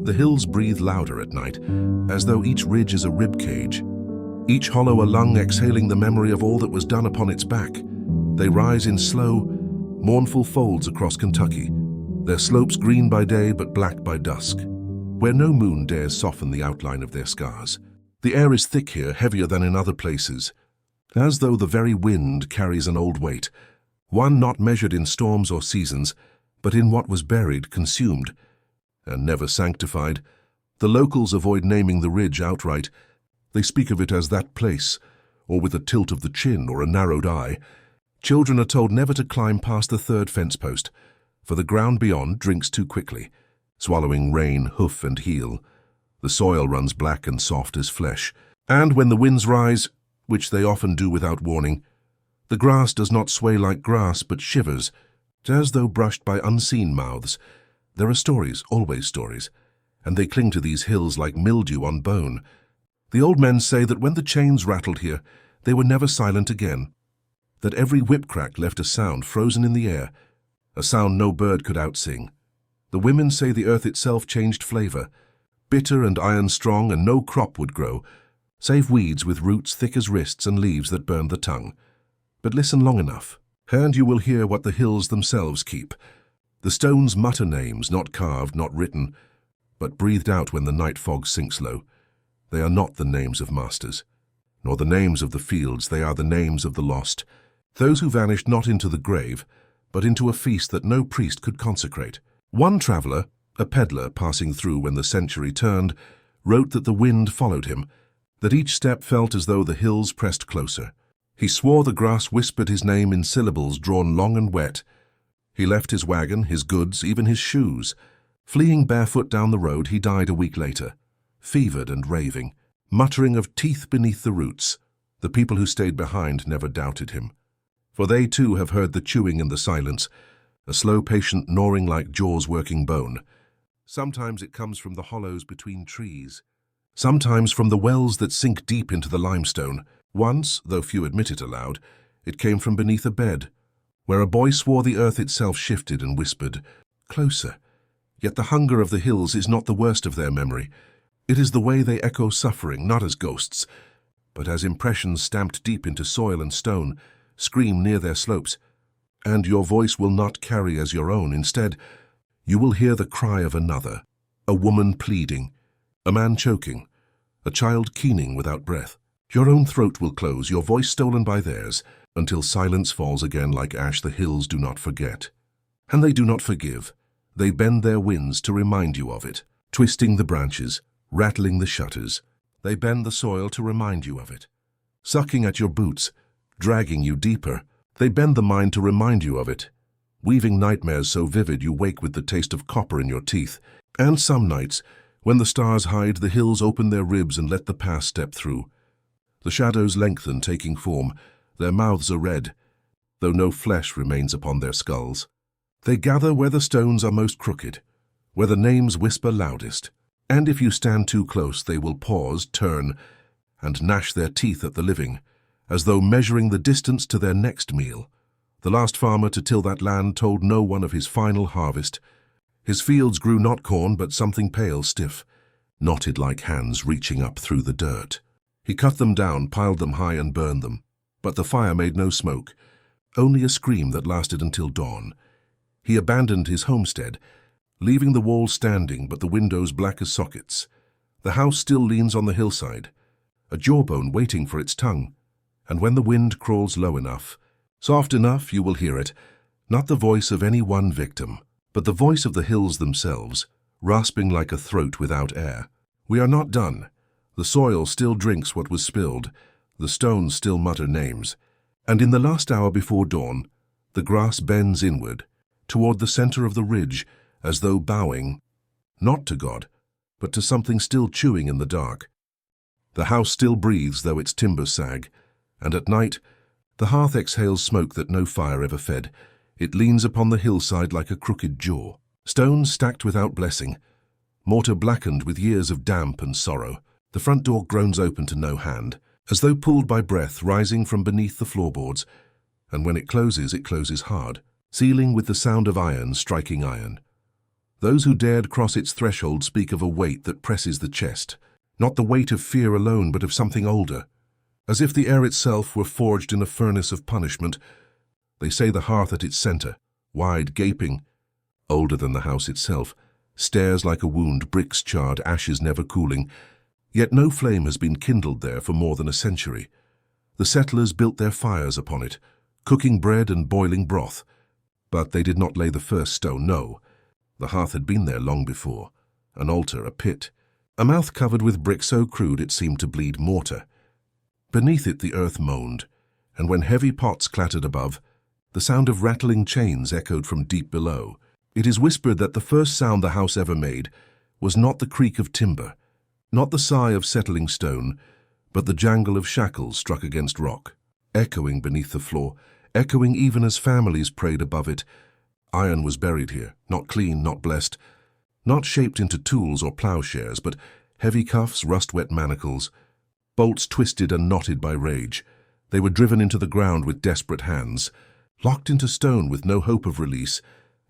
The hills breathe louder at night, as though each ridge is a rib cage, each hollow a lung exhaling the memory of all that was done upon its back. They rise in slow, mournful folds across Kentucky, their slopes green by day but black by dusk, where no moon dares soften the outline of their scars. The air is thick here, heavier than in other places, as though the very wind carries an old weight, one not measured in storms or seasons, but in what was buried, consumed, and never sanctified. The locals avoid naming the ridge outright. They speak of it as that place, or with a tilt of the chin or a narrowed eye. Children are told never to climb past the third fence post, for the ground beyond drinks too quickly, swallowing rain, hoof and heel. The soil runs black and soft as flesh, and when the winds rise, which they often do without warning, the grass does not sway like grass but shivers, as though brushed by unseen mouths. There are stories, always stories, and they cling to these hills like mildew on bone. The old men say that when the chains rattled here, they were never silent again, that every whip crack left a sound frozen in the air, a sound no bird could outsing. The women say the earth itself changed flavor, bitter and iron-strong, and no crop would grow, save weeds with roots thick as wrists and leaves that burned the tongue. But listen long enough, and you will hear what the hills themselves keep. The stones mutter names, not carved, not written, but breathed out when the night fog sinks low. They are not the names of masters, nor the names of the fields. They are the names of the lost, those who vanished not into the grave, but into a feast that no priest could consecrate. One traveler, a peddler passing through when the century turned, wrote that the wind followed him, that each step felt as though the hills pressed closer. He swore the grass whispered his name in syllables drawn long and wet. He left his wagon, his goods, even his shoes. Fleeing barefoot down the road, he died a week later, fevered and raving, muttering of teeth beneath the roots. The people who stayed behind never doubted him, for they too have heard the chewing in the silence, a slow, patient gnawing like jaws working bone. Sometimes it comes from the hollows between trees, sometimes from the wells that sink deep into the limestone. Once, though few admit it aloud, it came from beneath a bed, where a boy swore the earth itself shifted and whispered, "Closer." Yet the hunger of the hills is not the worst of their memory. It is the way they echo suffering, not as ghosts, but as impressions stamped deep into soil and stone, scream near their slopes. And your voice will not carry as your own. Instead, you will hear the cry of another, a woman pleading, a man choking, a child keening without breath. Your own throat will close, your voice stolen by theirs, until silence falls again like ash. The hills do not forget, and they do not forgive. They bend their winds to remind you of it, twisting the branches, rattling the shutters. They bend the soil to remind you of it, sucking at your boots, dragging you deeper. They bend the mind to remind you of it, weaving nightmares so vivid you wake with the taste of copper in your teeth. And some nights, when the stars hide, the hills open their ribs and let the past step through. The shadows lengthen, taking form. Their mouths are red, though no flesh remains upon their skulls. They gather where the stones are most crooked, where the names whisper loudest. And if you stand too close, they will pause, turn, and gnash their teeth at the living, as though measuring the distance to their next meal. The last farmer to till that land told no one of his final harvest. His fields grew not corn, but something pale, stiff, knotted like hands reaching up through the dirt. He cut them down, piled them high, and burned them. But the fire made no smoke, only a scream that lasted until dawn. He abandoned his homestead, leaving the walls standing but the windows black as sockets. The house still leans on the hillside, a jawbone waiting for its tongue. And when the wind crawls low enough, soft enough, you will hear it, not the voice of any one victim, but the voice of the hills themselves, rasping like a throat without air. We are not done. The soil still drinks what was spilled, the stones still mutter names, and in the last hour before dawn, the grass bends inward, toward the center of the ridge, as though bowing, not to God, but to something still chewing in the dark. The house still breathes, though its timbers sag, and at night, the hearth exhales smoke that no fire ever fed. It leans upon the hillside like a crooked jaw. Stones stacked without blessing, mortar blackened with years of damp and sorrow. The front door groans open to no hand, as though pulled by breath rising from beneath the floorboards, and when it closes hard, sealing with the sound of iron striking iron. Those who dared cross its threshold speak of a weight that presses the chest, not the weight of fear alone, but of something older. As if the air itself were forged in a furnace of punishment, they say the hearth at its center, wide, gaping, older than the house itself, stares like a wound, bricks charred, ashes never cooling, yet no flame has been kindled there for more than a century. The settlers built their fires upon it, cooking bread and boiling broth, but they did not lay the first stone, no. The hearth had been there long before, an altar, a pit, a mouth covered with brick so crude it seemed to bleed mortar. Beneath it the earth moaned, and when heavy pots clattered above, the sound of rattling chains echoed from deep below. It is whispered that the first sound the house ever made was not the creak of timber, not the sigh of settling stone, but the jangle of shackles struck against rock, echoing beneath the floor, echoing even as families prayed above it. Iron was buried here, not clean, not blessed, not shaped into tools or plowshares, but heavy cuffs, rust-wet manacles, bolts twisted and knotted by rage. They were driven into the ground with desperate hands, locked into stone with no hope of release,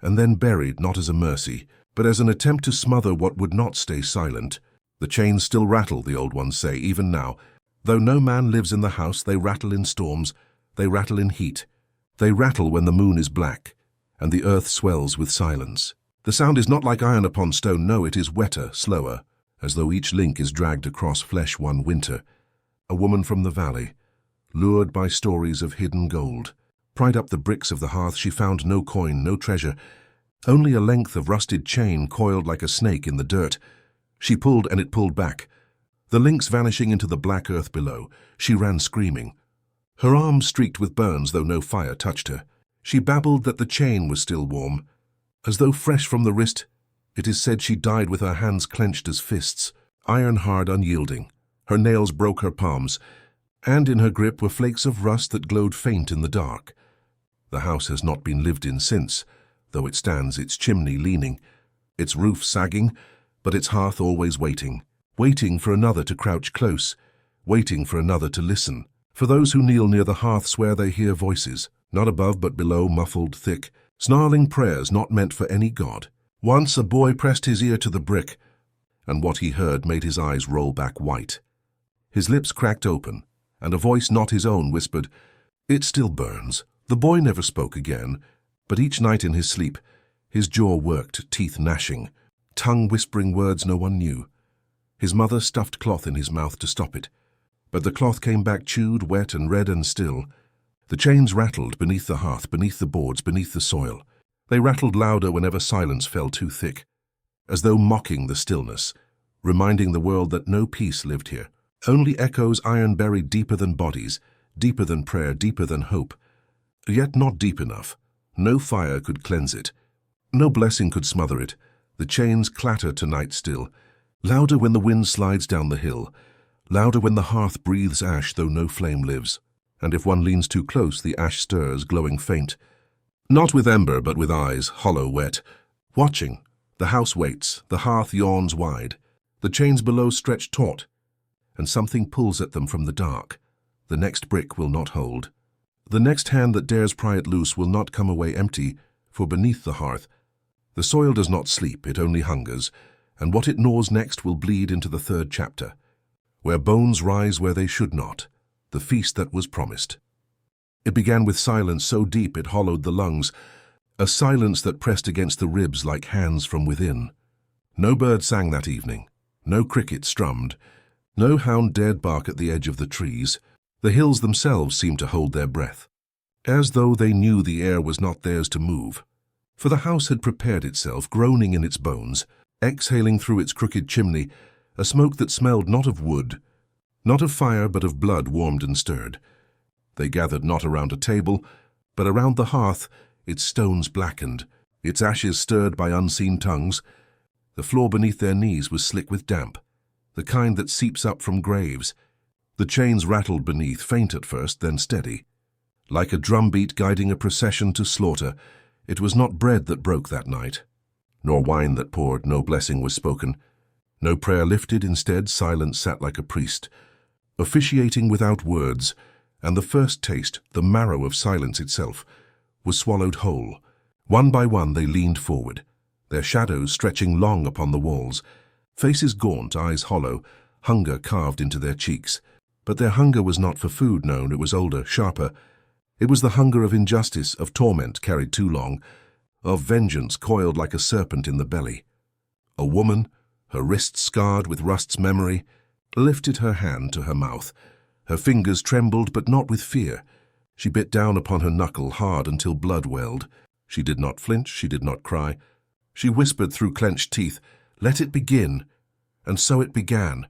and then buried not as a mercy, but as an attempt to smother what would not stay silent. The chains still rattle, the old ones say, even now. Though no man lives in the house, they rattle in storms, they rattle in heat. They rattle when the moon is black, and the earth swells with silence. The sound is not like iron upon stone, no, it is wetter, slower, as though each link is dragged across flesh one winter. A woman from the valley, lured by stories of hidden gold, pried up the bricks of the hearth. She found no coin, no treasure, only a length of rusted chain coiled like a snake in the dirt. She pulled, and it pulled back, the links vanishing into the black earth below. She ran screaming, her arms streaked with burns, though no fire touched her. She babbled that the chain was still warm, as though fresh from the wrist. It is said she died with her hands clenched as fists, iron-hard, unyielding. Her nails broke her palms, and in her grip were flakes of rust that glowed faint in the dark. The house has not been lived in since, though it stands, its chimney leaning, its roof sagging, but its hearth always waiting, waiting for another to crouch close, waiting for another to listen. For those who kneel near the hearth swear they hear voices, not above but below, muffled, thick, snarling prayers not meant for any god. Once a boy pressed his ear to the brick, and what he heard made his eyes roll back white. His lips cracked open, and a voice not his own whispered, "It still burns." The boy never spoke again, but each night in his sleep, his jaw worked, teeth gnashing, tongue whispering words no one knew. His mother stuffed cloth in his mouth to stop it, but the cloth came back chewed, wet and red and still. The chains rattled beneath the hearth, beneath the boards, beneath the soil. They rattled louder whenever silence fell too thick, as though mocking the stillness, reminding the world that no peace lived here. Only echoes, iron buried deeper than bodies, deeper than prayer, deeper than hope. Yet not deep enough. No fire could cleanse it. No blessing could smother it. The chains clatter tonight still, louder when the wind slides down the hill, louder when the hearth breathes ash though no flame lives. And if one leans too close, the ash stirs, glowing faint. Not with ember, but with eyes, hollow, wet. Watching, the house waits, the hearth yawns wide. The chains below stretch taut, and something pulls at them from the dark. The next brick will not hold. The next hand that dares pry it loose will not come away empty, for beneath the hearth, the soil does not sleep, it only hungers, and what it gnaws next will bleed into the third chapter, where bones rise where they should not, the feast that was promised. It began with silence so deep it hollowed the lungs, a silence that pressed against the ribs like hands from within. No bird sang that evening, no cricket strummed, no hound dared bark at the edge of the trees. The hills themselves seemed to hold their breath, as though they knew the air was not theirs to move. For the house had prepared itself, groaning in its bones, exhaling through its crooked chimney, a smoke that smelled not of wood, not of fire, but of blood warmed and stirred. They gathered not around a table, but around the hearth, its stones blackened, its ashes stirred by unseen tongues. The floor beneath their knees was slick with damp, the kind that seeps up from graves. The chains rattled beneath, faint at first, then steady. Like a drumbeat guiding a procession to slaughter, it was not bread that broke that night, nor wine that poured, no blessing was spoken, no prayer lifted. Instead, silence sat like a priest, officiating without words, and the first taste, the marrow of silence itself, was swallowed whole. One by one they leaned forward, their shadows stretching long upon the walls. Faces gaunt, eyes hollow, hunger carved into their cheeks. But their hunger was not for food, no, it was older, sharper. It was the hunger of injustice, of torment carried too long, of vengeance coiled like a serpent in the belly. A woman, her wrists scarred with rust's memory, lifted her hand to her mouth. Her fingers trembled, but not with fear. She bit down upon her knuckle hard until blood welled. She did not flinch, she did not cry. She whispered through clenched teeth, "Let it begin." And so it began.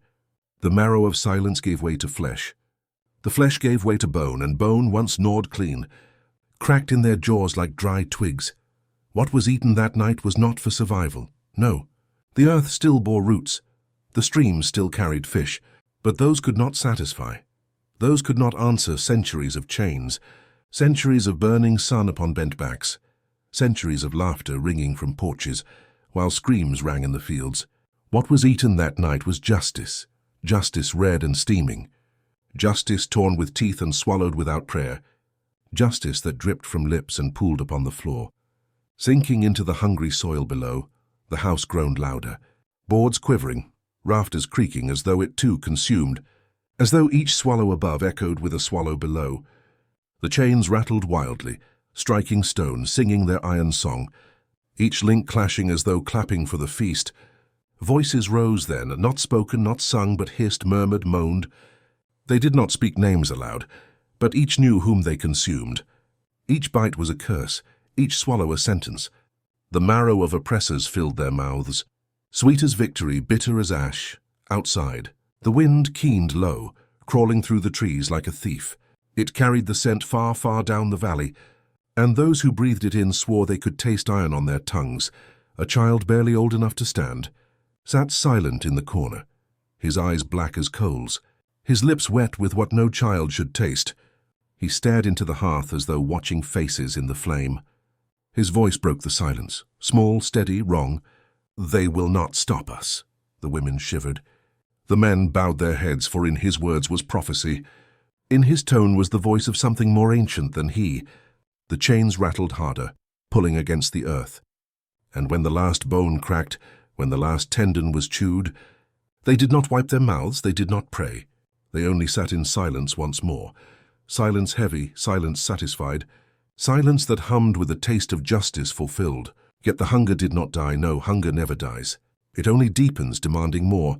The marrow of silence gave way to flesh. The flesh gave way to bone, and bone, once gnawed clean, cracked in their jaws like dry twigs. What was eaten that night was not for survival. No. The earth still bore roots. The streams still carried fish. But those could not satisfy. Those could not answer centuries of chains, centuries of burning sun upon bent backs, centuries of laughter ringing from porches, while screams rang in the fields. What was eaten that night was justice, justice red and steaming, justice torn with teeth and swallowed without prayer, justice that dripped from lips and pooled upon the floor. Sinking into the hungry soil below, the house groaned louder, boards quivering, rafters creaking as though it too consumed, as though each swallow above echoed with a swallow below. The chains rattled wildly, striking stone, singing their iron song, each link clashing as though clapping for the feast. Voices rose then, not spoken, not sung, but hissed, murmured, moaned. They did not speak names aloud, but each knew whom they consumed. Each bite was a curse, each swallow a sentence. The marrow of oppressors filled their mouths. Sweet as victory, bitter as ash, outside. The wind keened low, crawling through the trees like a thief. It carried the scent far, far down the valley, and those who breathed it in swore they could taste iron on their tongues. A child barely old enough to stand sat silent in the corner, his eyes black as coals, his lips wet with what no child should taste. He stared into the hearth as though watching faces in the flame. His voice broke the silence, small, steady, wrong. "They will not stop us," the women shivered. The men bowed their heads, for in his words was prophecy. In his tone was the voice of something more ancient than he. The chains rattled harder, pulling against the earth. And when the last bone cracked, when the last tendon was chewed, they did not wipe their mouths, they did not pray. They only sat in silence once more. Silence heavy, silence satisfied. Silence that hummed with the taste of justice fulfilled. Yet the hunger did not die, no, hunger never dies. It only deepens, demanding more.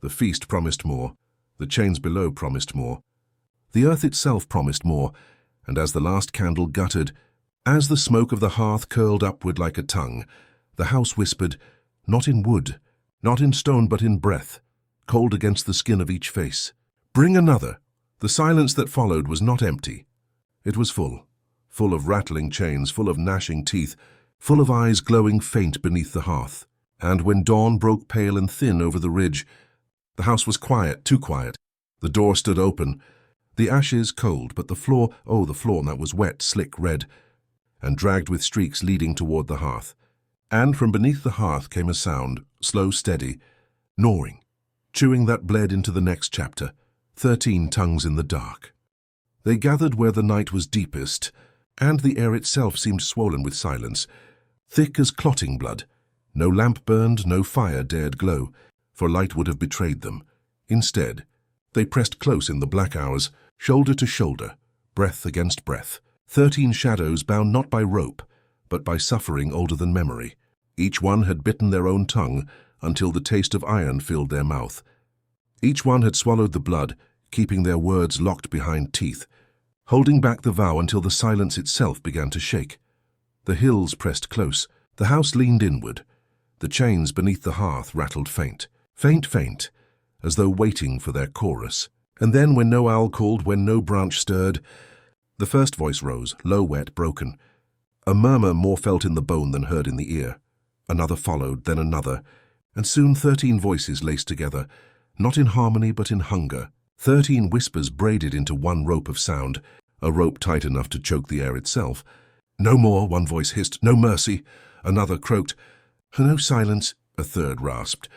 The feast promised more. The chains below promised more. The earth itself promised more, and as the last candle guttered, as the smoke of the hearth curled upward like a tongue, the house whispered, not in wood, not in stone, but in breath, cold against the skin of each face. "Bring another." The silence that followed was not empty. It was full, full of rattling chains, full of gnashing teeth, full of eyes glowing faint beneath the hearth. And when dawn broke pale and thin over the ridge, the house was quiet, too quiet. The door stood open, the ashes cold, but the floor, oh, the floor that was wet, slick red, and dragged with streaks leading toward the hearth. And from beneath the hearth came a sound, slow, steady, gnawing, chewing that bled into the next chapter. 13 tongues in the dark. They gathered where the night was deepest, and the air itself seemed swollen with silence, thick as clotting blood. No lamp burned, no fire dared glow, for light would have betrayed them. Instead, they pressed close in the black hours, shoulder to shoulder, breath against breath. 13 shadows bound not by rope, but by suffering older than memory. Each one had bitten their own tongue until the taste of iron filled their mouth. Each one had swallowed the blood, keeping their words locked behind teeth, holding back the vow until the silence itself began to shake. The hills pressed close, the house leaned inward. The chains beneath the hearth rattled faint, faint, faint, as though waiting for their chorus. And then, when no owl called, when no branch stirred, the first voice rose, low, wet, broken. A murmur more felt in the bone than heard in the ear. Another followed, then another, and soon 13 voices laced together, not in harmony but in hunger. 13 whispers braided into one rope of sound, a rope tight enough to choke the air itself. "No more," one voice hissed. "No mercy," another croaked. "No silence," a third rasped.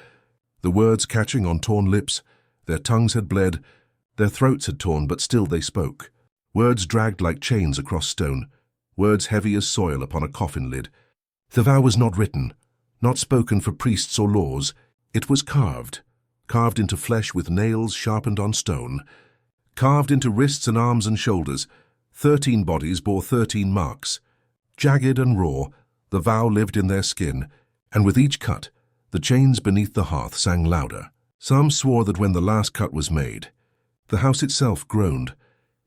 The words catching on torn lips, their tongues had bled, their throats had torn, but still they spoke. Words dragged like chains across stone, words heavy as soil upon a coffin lid. The vow was not written, not spoken for priests or laws. It was carved into flesh with nails sharpened on stone, carved into wrists and arms and shoulders. 13 bodies bore 13 marks. Jagged and raw, the vow lived in their skin, and with each cut, the chains beneath the hearth sang louder. Some swore that when the last cut was made, the house itself groaned,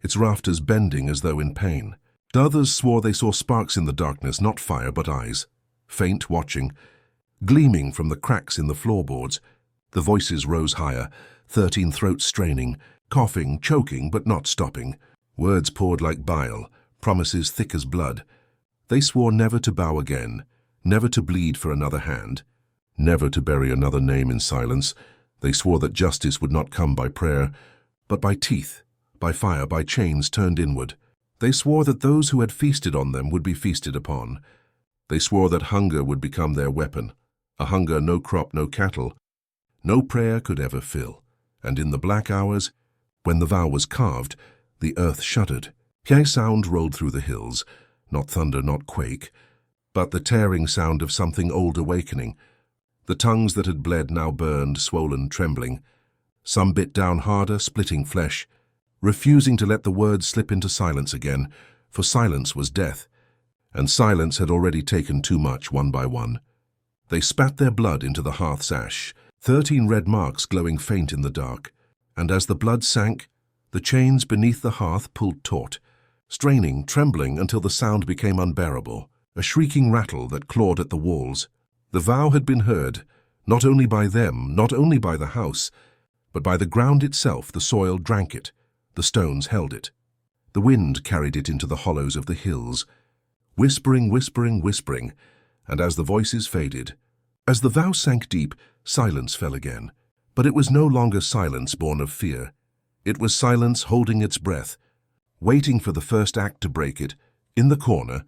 its rafters bending as though in pain. Others swore they saw sparks in the darkness, not fire but eyes, faint, watching, gleaming from the cracks in the floorboards. The voices rose higher, 13 throats straining, coughing, choking but not stopping. Words poured like bile, promises thick as blood. They swore never to bow again, never to bleed for another hand, never to bury another name in silence. They swore that justice would not come by prayer, but by teeth, by fire, by chains turned inward. They swore that those who had feasted on them would be feasted upon. They swore that hunger would become their weapon, a hunger no crop, no cattle, no prayer could ever fill. And in the black hours, when the vow was carved, the earth shuddered. A sound rolled through the hills, not thunder, not quake, but the tearing sound of something old awakening. The tongues that had bled now burned, swollen, trembling. Some bit down harder, splitting flesh, refusing to let the words slip into silence again, for silence was death, and silence had already taken too much one by one. They spat their blood into the hearth's ash, 13 red marks glowing faint in the dark, and as the blood sank, the chains beneath the hearth pulled taut, straining, trembling until the sound became unbearable, a shrieking rattle that clawed at the walls. The vow had been heard, not only by them, not only by the house, but by the ground itself. The soil drank it, the stones held it. The wind carried it into the hollows of the hills, whispering, whispering, whispering, and as the voices faded, as the vow sank deep, silence fell again. But it was no longer silence born of fear. It was silence holding its breath, waiting for the first act to break it. In the corner,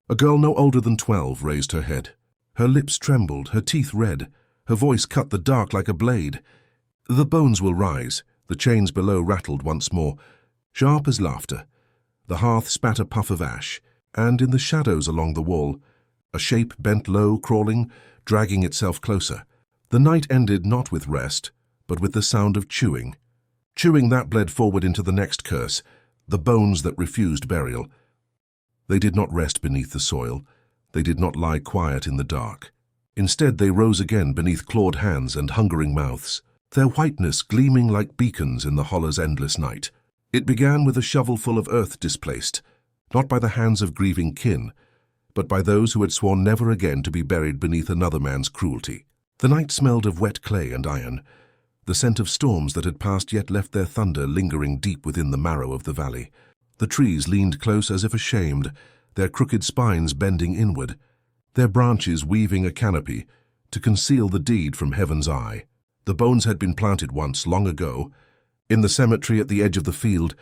a girl no older than 12 raised her head. Her lips trembled, her teeth red, her voice cut the dark like a blade. The bones will rise, the chains below rattled once more, sharp as laughter. The hearth spat a puff of ash, and in the shadows along the wall, a shape bent low, crawling, dragging itself closer. The night ended not with rest, but with the sound of chewing. Chewing that bled forward into the next curse, the bones that refused burial. They did not rest beneath the soil. They did not lie quiet in the dark. Instead, they rose again beneath clawed hands and hungering mouths, their whiteness gleaming like beacons in the hollow's endless night. It began with a shovelful of earth displaced, not by the hands of grieving kin, but by those who had sworn never again to be buried beneath another man's cruelty. The night smelled of wet clay and iron. The scent of storms that had passed yet left their thunder lingering deep within the marrow of the valley. The trees leaned close as if ashamed, their crooked spines bending inward, their branches weaving a canopy to conceal the deed from heaven's eye. The bones had been planted once, long ago, in the cemetery at the edge of the field,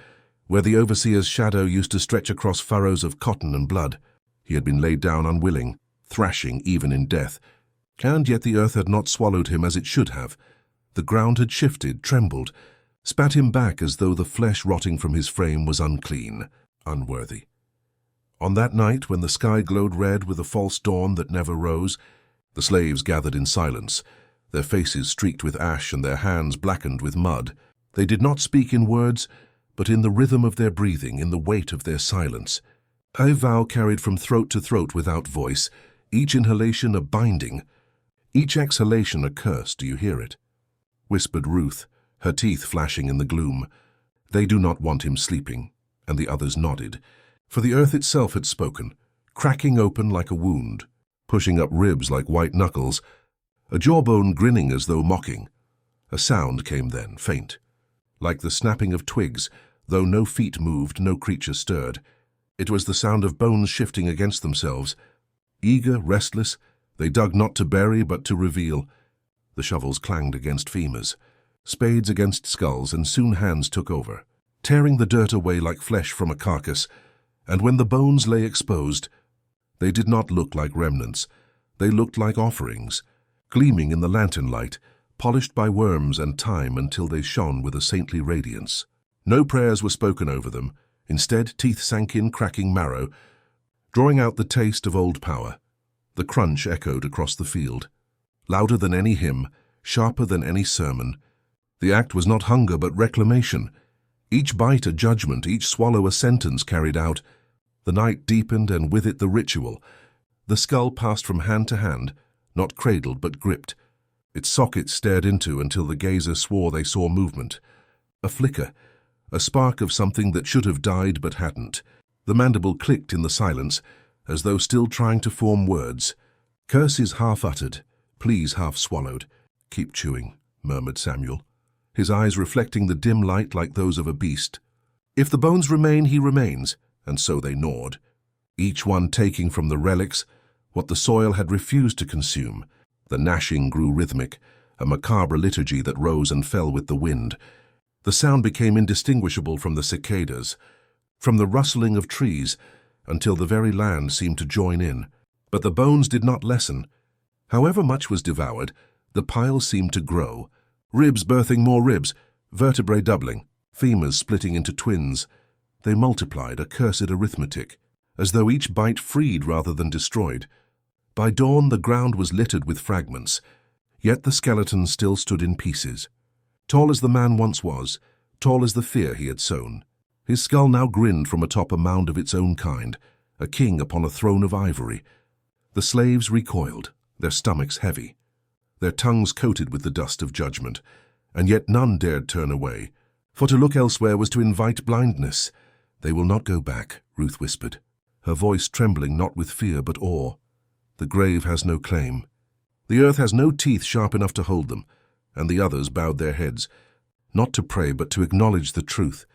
where the overseer's shadow used to stretch across furrows of cotton and blood. He had been laid down unwilling, thrashing even in death, and yet the earth had not swallowed him as it should have. The ground had shifted, trembled, spat him back as though the flesh rotting from his frame was unclean, unworthy. On that night, when the sky glowed red with a false dawn that never rose, the slaves gathered in silence, their faces streaked with ash and their hands blackened with mud. They did not speak in words, but in the rhythm of their breathing, in the weight of their silence. A vow carried from throat to throat without voice, each inhalation a binding, each exhalation a curse. Do you hear it? Whispered Ruth, her teeth flashing in the gloom. They do not want him sleeping, and the others nodded, for the earth itself had spoken, cracking open like a wound, pushing up ribs like white knuckles, a jawbone grinning as though mocking. A sound came then, faint, like the snapping of twigs, though no feet moved, no creature stirred. It was the sound of bones shifting against themselves. Eager, restless, they dug not to bury but to reveal. The shovels clanged against femurs, spades against skulls, and soon hands took over, tearing the dirt away like flesh from a carcass. And when the bones lay exposed, they did not look like remnants. They looked like offerings, gleaming in the lantern light, polished by worms and time until they shone with a saintly radiance. No prayers were spoken over them. Instead, teeth sank in, cracking marrow, drawing out the taste of old power. The crunch echoed across the field. Louder than any hymn, sharper than any sermon. The act was not hunger but reclamation. Each bite a judgment, each swallow a sentence carried out. The night deepened, and with it the ritual. The skull passed from hand to hand, not cradled but gripped. Its sockets stared into until the gazer swore they saw movement. A flicker, a spark of something that should have died but hadn't. The mandible clicked in the silence, as though still trying to form words. Curses half-uttered, pleas half-swallowed. "Keep chewing," murmured Samuel, his eyes reflecting the dim light like those of a beast. "If the bones remain, he remains," and so they gnawed, each one taking from the relics what the soil had refused to consume. The gnashing grew rhythmic, a macabre liturgy that rose and fell with the wind. The sound became indistinguishable from the cicadas, from the rustling of trees, until the very land seemed to join in. But the bones did not lessen. However much was devoured, the pile seemed to grow, ribs birthing more ribs, vertebrae doubling, femurs splitting into twins. They multiplied, a cursed arithmetic, as though each bite freed rather than destroyed. By dawn the ground was littered with fragments, yet the skeleton still stood in pieces. Tall as the man once was, tall as the fear he had sown. His skull now grinned from atop a mound of its own kind, a king upon a throne of ivory. The slaves recoiled, their stomachs heavy, their tongues coated with the dust of judgment, and yet none dared turn away, for to look elsewhere was to invite blindness. "They will not go back," Ruth whispered, her voice trembling not with fear but awe. "The grave has no claim. The earth has no teeth sharp enough to hold them," and the others bowed their heads, not to pray but to acknowledge the truth.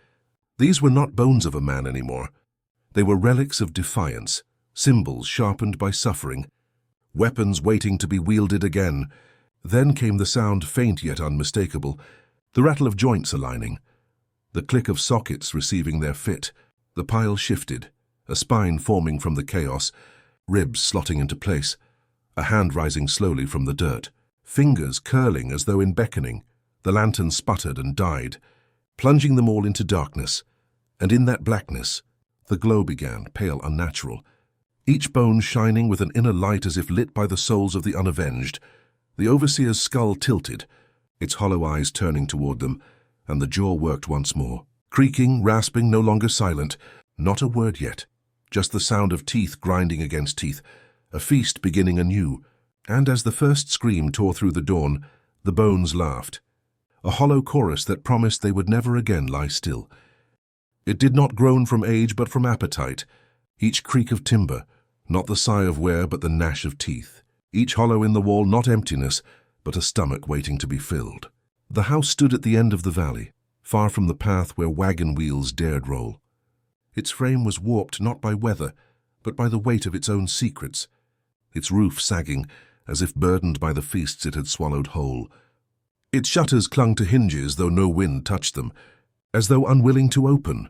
These were not bones of a man anymore. They were relics of defiance, symbols sharpened by suffering, weapons waiting to be wielded again. Then came the sound, faint yet unmistakable, the rattle of joints aligning, the click of sockets receiving their fit. The pile shifted, a spine forming from the chaos, ribs slotting into place, a hand rising slowly from the dirt, fingers curling as though in beckoning. The lantern sputtered and died, plunging them all into darkness. And in that blackness, the glow began, pale, unnatural, each bone shining with an inner light as if lit by the souls of the unavenged. The overseer's skull tilted, its hollow eyes turning toward them, and the jaw worked once more. Creaking, rasping, no longer silent. Not a word yet, just the sound of teeth grinding against teeth, a feast beginning anew. And as the first scream tore through the dawn, the bones laughed, a hollow chorus that promised they would never again lie still. It did not groan from age but from appetite, each creak of timber, not the sigh of wear but the gnash of teeth, each hollow in the wall not emptiness but a stomach waiting to be filled. The house stood at the end of the valley, far from the path where wagon wheels dared roll. Its frame was warped not by weather, but by the weight of its own secrets, its roof sagging as if burdened by the feasts it had swallowed whole. Its shutters clung to hinges though no wind touched them, as though unwilling to open,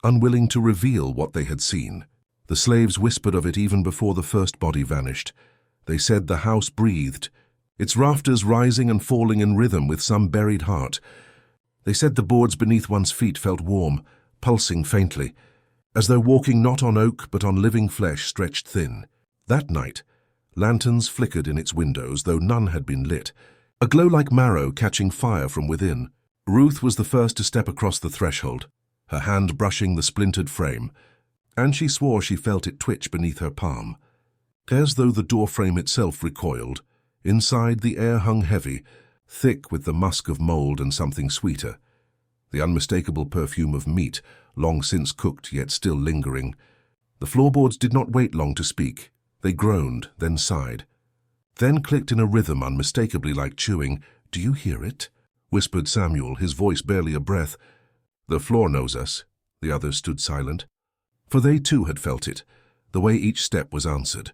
unwilling to reveal what they had seen. The slaves whispered of it even before the first body vanished. They said the house breathed, its rafters rising and falling in rhythm with some buried heart. They said the boards beneath one's feet felt warm, pulsing faintly, as though walking not on oak but on living flesh stretched thin. That night, lanterns flickered in its windows, though none had been lit, a glow like marrow catching fire from within. Ruth was the first to step across the threshold, her hand brushing the splintered frame, and she swore she felt it twitch beneath her palm. As though the doorframe itself recoiled, inside the air hung heavy, thick with the musk of mold and something sweeter, the unmistakable perfume of meat, long since cooked yet still lingering. The floorboards did not wait long to speak. They groaned, then sighed, then clicked in a rhythm unmistakably like chewing. "Do you hear it?" whispered Samuel, his voice barely a breath. "The floor knows us." The others stood silent, for they too had felt it, the way each step was answered,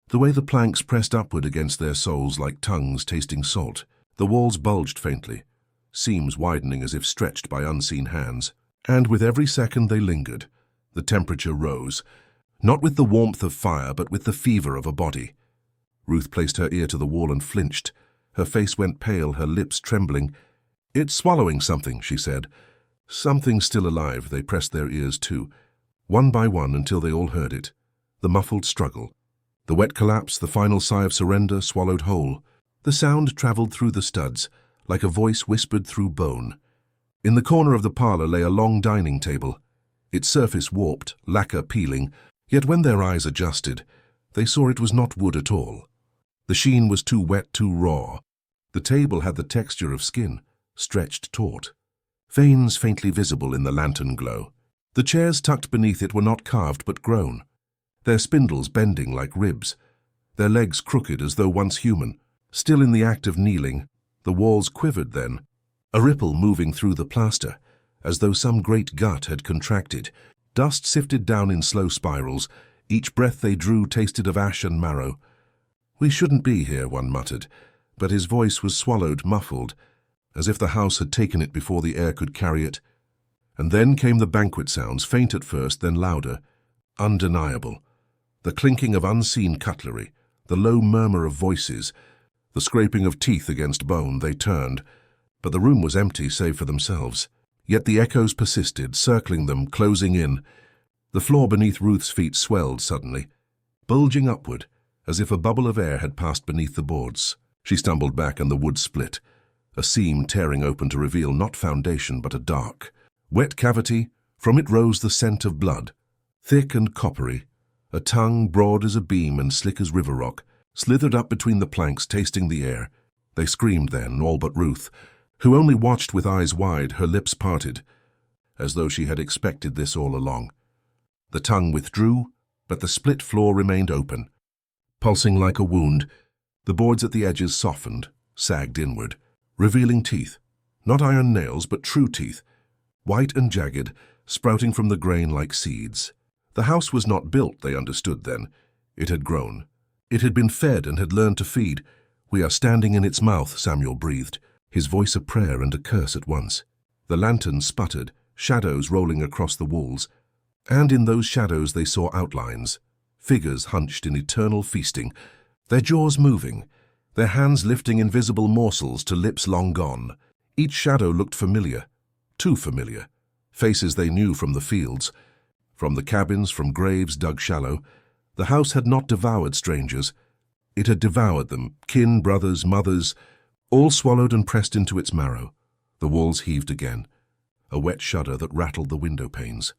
the way the planks pressed upward against their soles like tongues tasting salt. The walls bulged faintly, seams widening as if stretched by unseen hands, and with every second they lingered, the temperature rose, not with the warmth of fire but with the fever of a body. Ruth placed her ear to the wall and flinched. Her face went pale, her lips trembling. "It's swallowing something," she said. Something still alive. They pressed their ears too, one by one until they all heard it, the muffled struggle, The wet collapse, the final sigh of surrender, swallowed whole. The sound traveled through the studs, like a voice whispered through bone. In the corner of the parlor lay a long dining table, its surface warped, lacquer peeling, yet when their eyes adjusted, they saw it was not wood at all. The sheen was too wet, too raw. The table had the texture of skin, stretched taut. Veins faintly visible in the lantern glow. The chairs tucked beneath it were not carved but grown, their spindles bending like ribs, their legs crooked as though once human. Still in the act of kneeling, the walls quivered then, a ripple moving through the plaster, as though some great gut had contracted. Dust sifted down in slow spirals. Each breath they drew tasted of ash and marrow. "We shouldn't be here," one muttered, but his voice was swallowed, muffled, as if the house had taken it before the air could carry it. And then came the banquet sounds, faint at first, then louder, undeniable. The clinking of unseen cutlery, the low murmur of voices, the scraping of teeth against bone. They turned, but the room was empty save for themselves. Yet the echoes persisted, circling them, closing in. The floor beneath Ruth's feet swelled suddenly, bulging upward, as if a bubble of air had passed beneath the boards. She stumbled back and the wood split, a seam tearing open to reveal not foundation but a dark, wet cavity. From it rose the scent of blood, thick and coppery. A tongue, broad as a beam and slick as river rock, slithered up between the planks, tasting the air. They screamed then, all but Ruth, who only watched with eyes wide, her lips parted, as though she had expected this all along. The tongue withdrew, but the split floor remained open, pulsing like a wound. The boards at the edges softened, sagged inward, revealing teeth, not iron nails but true teeth, white and jagged, sprouting from the grain like seeds. The house was not built, they understood then. It had grown. It had been fed and had learned to feed. "We are standing in its mouth," Samuel breathed, his voice a prayer and a curse at once. The lantern sputtered, shadows rolling across the walls, and in those shadows they saw outlines, figures hunched in eternal feasting, their jaws moving, their hands lifting invisible morsels to lips long gone. Each shadow looked familiar, too familiar, faces they knew from the fields, from the cabins, from graves dug shallow. The house had not devoured strangers. It had devoured them, kin, brothers, mothers, all swallowed and pressed into its marrow. The walls heaved again, a wet shudder that rattled the window panes.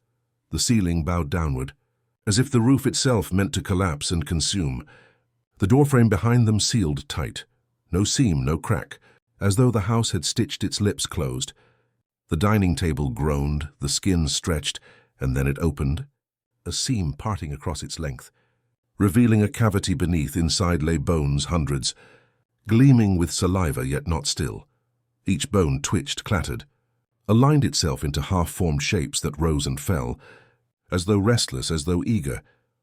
The ceiling bowed downward, as if the roof itself meant to collapse and consume. The doorframe behind them sealed tight, no seam, no crack, as though the house had stitched its lips closed. The dining table groaned, the skin stretched, and then it opened, a seam parting across its length, revealing a cavity beneath. Inside lay bones, hundreds, gleaming with saliva yet not still. Each bone twitched, clattered, aligned itself into half-formed shapes that rose and fell, as though restless, as though eager.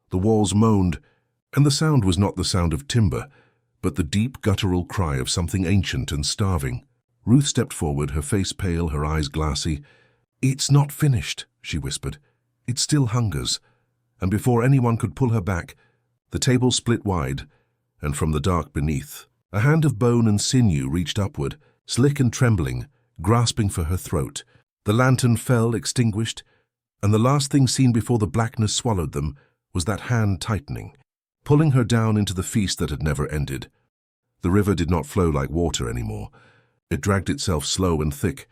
The walls moaned, and the sound was not the sound of timber, but the deep guttural cry of something ancient and starving. Ruth stepped forward, her face pale, her eyes glassy. "It's not finished," she whispered. "It still hungers." And before anyone could pull her back, the table split wide, and from the dark beneath, a hand of bone and sinew reached upward, slick and trembling, grasping for her throat. The lantern fell, extinguished, and the last thing seen before the blackness swallowed them was that hand tightening, pulling her down into the feast that had never ended. The river did not flow like water anymore. It dragged itself slow and thick,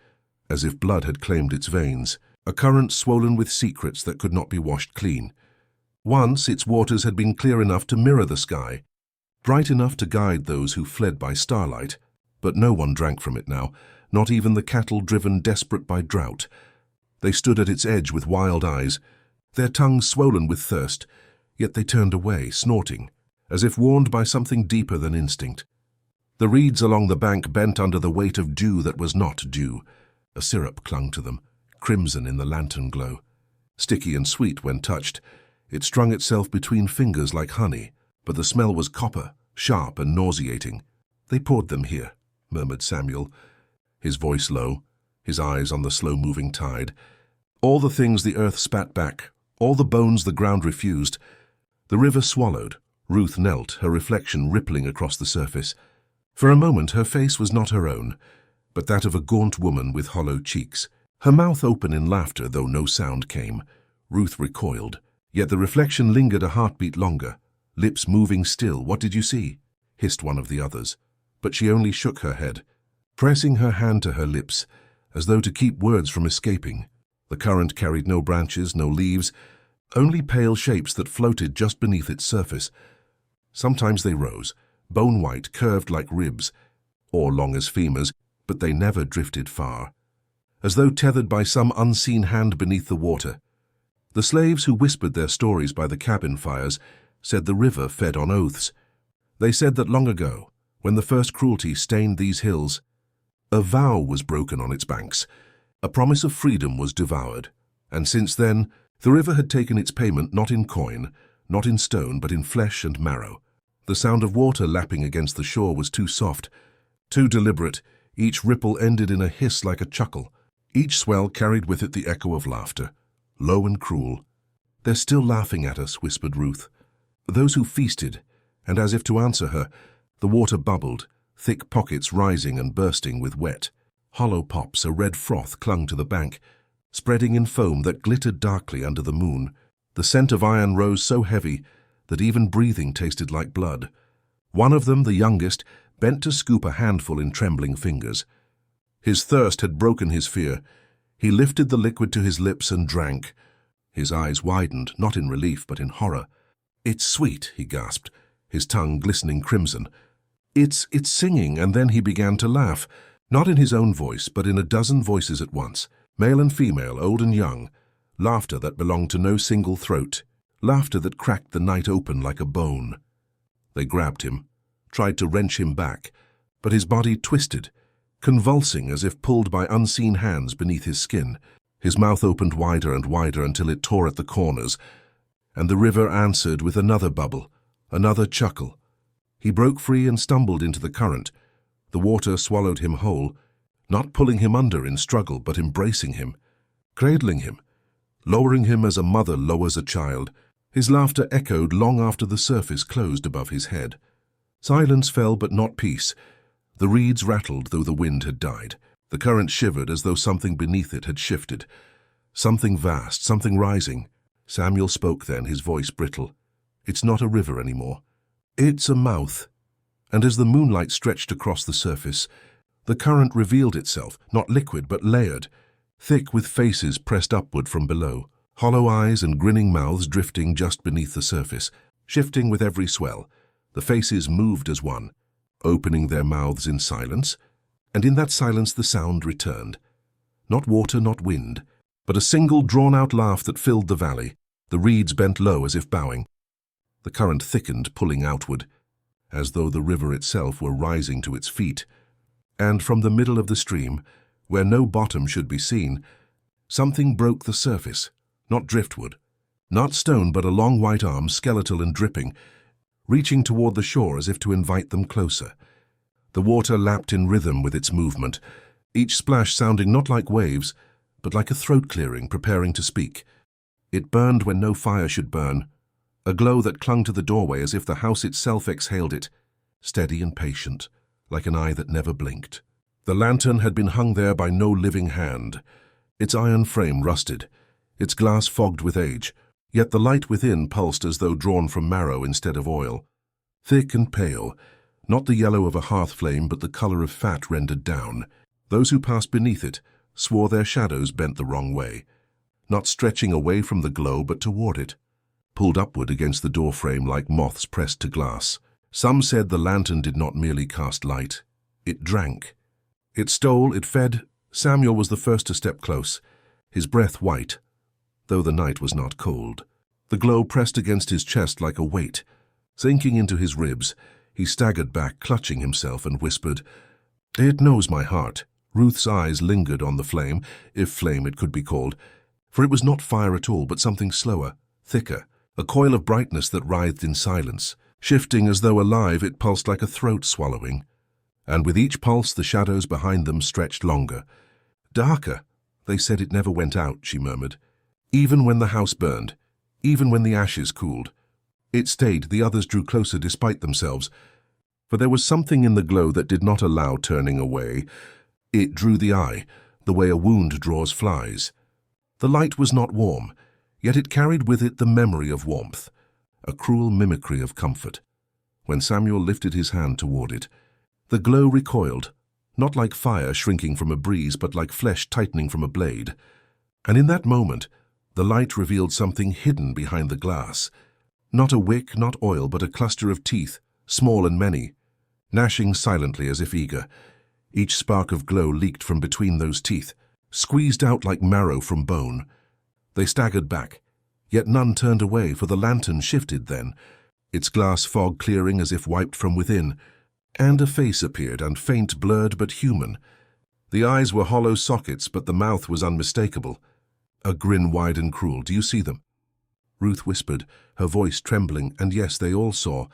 as if blood had claimed its veins, a current swollen with secrets that could not be washed clean. Once its waters had been clear enough to mirror the sky, bright enough to guide those who fled by starlight, but no one drank from it now, not even the cattle driven desperate by drought. They stood at its edge with wild eyes, their tongues swollen with thirst, yet they turned away, snorting, as if warned by something deeper than instinct. The reeds along the bank bent under the weight of dew that was not dew. A syrup clung to them, crimson in the lantern glow. Sticky and sweet when touched, it strung itself between fingers like honey, but the smell was copper, sharp and nauseating. "They poured them here," murmured Samuel, his voice low, his eyes on the slow-moving tide. All the things the earth spat back, all the bones the ground refused. The river swallowed. Ruth knelt, her reflection rippling across the surface. For a moment her face was not her own, but that of a gaunt woman with hollow cheeks, her mouth open in laughter though no sound came. Ruth recoiled, yet the reflection lingered a heartbeat longer, lips moving still. "What did you see?" hissed one of the others. But she only shook her head, pressing her hand to her lips, as though to keep words from escaping. The current carried no branches, no leaves, only pale shapes that floated just beneath its surface. Sometimes they rose, bone-white, curved like ribs, or long as femurs, but they never drifted far, as though tethered by some unseen hand beneath the water. The slaves who whispered their stories by the cabin fires said the river fed on oaths. They said that long ago, when the first cruelty stained these hills, a vow was broken on its banks, a promise of freedom was devoured, and since then, the river had taken its payment not in coin, not in stone, but in flesh and marrow. The sound of water lapping against the shore was too soft, too deliberate. Each ripple ended in a hiss like a chuckle. Each swell carried with it the echo of laughter, low and cruel. "They're still laughing at us," whispered Ruth. Those who feasted, and as if to answer her, the water bubbled, thick pockets rising and bursting with wet. Hollow pops, a red froth clung to the bank, spreading in foam that glittered darkly under the moon. The scent of iron rose so heavy that even breathing tasted like blood. One of them, the youngest, bent to scoop a handful in trembling fingers. His thirst had broken his fear. He lifted the liquid to his lips and drank. His eyes widened, not in relief, but in horror. "It's sweet," he gasped, his tongue glistening crimson. It's singing," and then he began to laugh, not in his own voice, but in a dozen voices at once, male and female, old and young, laughter that belonged to no single throat, laughter that cracked the night open like a bone. They grabbed him, tried to wrench him back, but his body twisted, convulsing as if pulled by unseen hands beneath his skin. His mouth opened wider and wider until it tore at the corners, and the river answered with another bubble, another chuckle. He broke free and stumbled into the current. The water swallowed him whole, not pulling him under in struggle, but embracing him, cradling him, lowering him as a mother lowers a child. His laughter echoed long after the surface closed above his head. Silence fell, but not peace. The reeds rattled, though the wind had died. The current shivered as though something beneath it had shifted. Something vast, something rising. Samuel spoke then, his voice brittle. "It's not a river anymore. It's a mouth." And as the moonlight stretched across the surface, the current revealed itself, not liquid but layered, thick with faces pressed upward from below, hollow eyes and grinning mouths drifting just beneath the surface, shifting with every swell. The faces moved as one, opening their mouths in silence, and in that silence the sound returned. Not water, not wind, but a single drawn-out laugh that filled the valley. The reeds bent low as if bowing. The current thickened, pulling outward, as though the river itself were rising to its feet. And from the middle of the stream, where no bottom should be seen, something broke the surface, not driftwood, not stone, but a long white arm, skeletal and dripping, reaching toward the shore as if to invite them closer. The water lapped in rhythm with its movement, each splash sounding not like waves, but like a throat clearing preparing to speak. It burned when no fire should burn, a glow that clung to the doorway as if the house itself exhaled it, steady and patient, like an eye that never blinked. The lantern had been hung there by no living hand, its iron frame rusted, its glass fogged with age, yet the light within pulsed as though drawn from marrow instead of oil. Thick and pale, not the yellow of a hearth flame, but the color of fat rendered down. Those who passed beneath it swore their shadows bent the wrong way, not stretching away from the glow but toward it, pulled upward against the doorframe like moths pressed to glass. Some said the lantern did not merely cast light, it drank. It stole, it fed. Samuel was the first to step close, his breath white, though the night was not cold. The glow pressed against his chest like a weight. Sinking into his ribs, he staggered back, clutching himself, and whispered, "It knows my heart." Ruth's eyes lingered on the flame, if flame it could be called, for it was not fire at all, but something slower, thicker, a coil of brightness that writhed in silence. Shifting as though alive, it pulsed like a throat swallowing. And with each pulse, the shadows behind them stretched longer. "Darker." "They said it never went out," she murmured. "Even when the house burned, even when the ashes cooled. It stayed." The others drew closer despite themselves, for there was something in the glow that did not allow turning away. It drew the eye, the way a wound draws flies. The light was not warm, yet it carried with it the memory of warmth, a cruel mimicry of comfort. When Samuel lifted his hand toward it, the glow recoiled, not like fire shrinking from a breeze, but like flesh tightening from a blade. And in that moment, the light revealed something hidden behind the glass. Not a wick, not oil, but a cluster of teeth, small and many, gnashing silently as if eager. Each spark of glow leaked from between those teeth, squeezed out like marrow from bone. They staggered back, yet none turned away, for the lantern shifted then, its glass fog clearing as if wiped from within, and a face appeared, and faint, blurred, but human. The eyes were hollow sockets, but the mouth was unmistakable. A grin wide and cruel. "Do you see them?" Ruth whispered, her voice trembling, and yes, they all saw.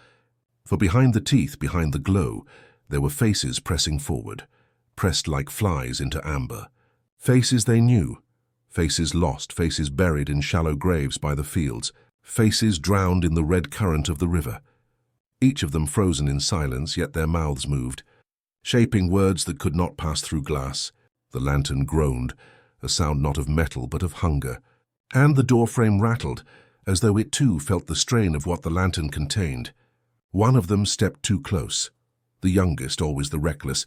For behind the teeth, behind the glow, there were faces pressing forward, pressed like flies into amber. Faces they knew, faces lost, faces buried in shallow graves by the fields, faces drowned in the red current of the river. Each of them frozen in silence, yet their mouths moved, shaping words that could not pass through glass. The lantern groaned, a sound not of metal but of hunger, and the doorframe rattled, as though it too felt the strain of what the lantern contained. One of them stepped too close, the youngest, always the reckless,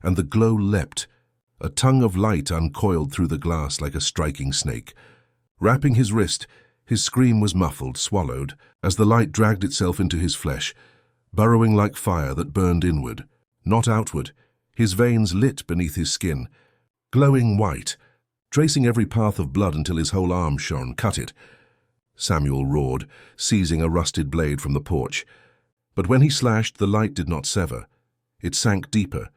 and the glow leapt. A tongue of light uncoiled through the glass like a striking snake. Wrapping his wrist, his scream was muffled, swallowed, as the light dragged itself into his flesh, burrowing like fire that burned inward, not outward, his veins lit beneath his skin, glowing white, tracing every path of blood until his whole arm shone. "Cut it!" Samuel roared, seizing a rusted blade from the porch. But when he slashed, the light did not sever. It sank deeper,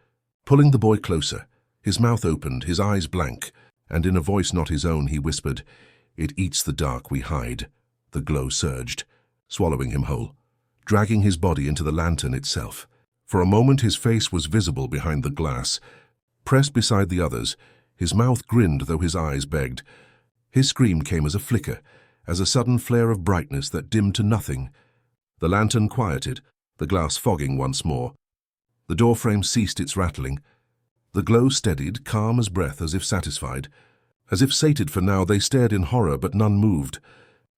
pulling the boy closer. His mouth opened, his eyes blank, and in a voice not his own he whispered, "It eats the dark we hide." The glow surged, swallowing him whole, dragging his body into the lantern itself. For a moment his face was visible behind the glass. Pressed beside the others, his mouth grinned though his eyes begged. His scream came as a flicker, as a sudden flare of brightness that dimmed to nothing. The lantern quieted, the glass fogging once more. The doorframe ceased its rattling. The glow steadied, calm as breath, as if satisfied. As if sated for now, they stared in horror, but none moved.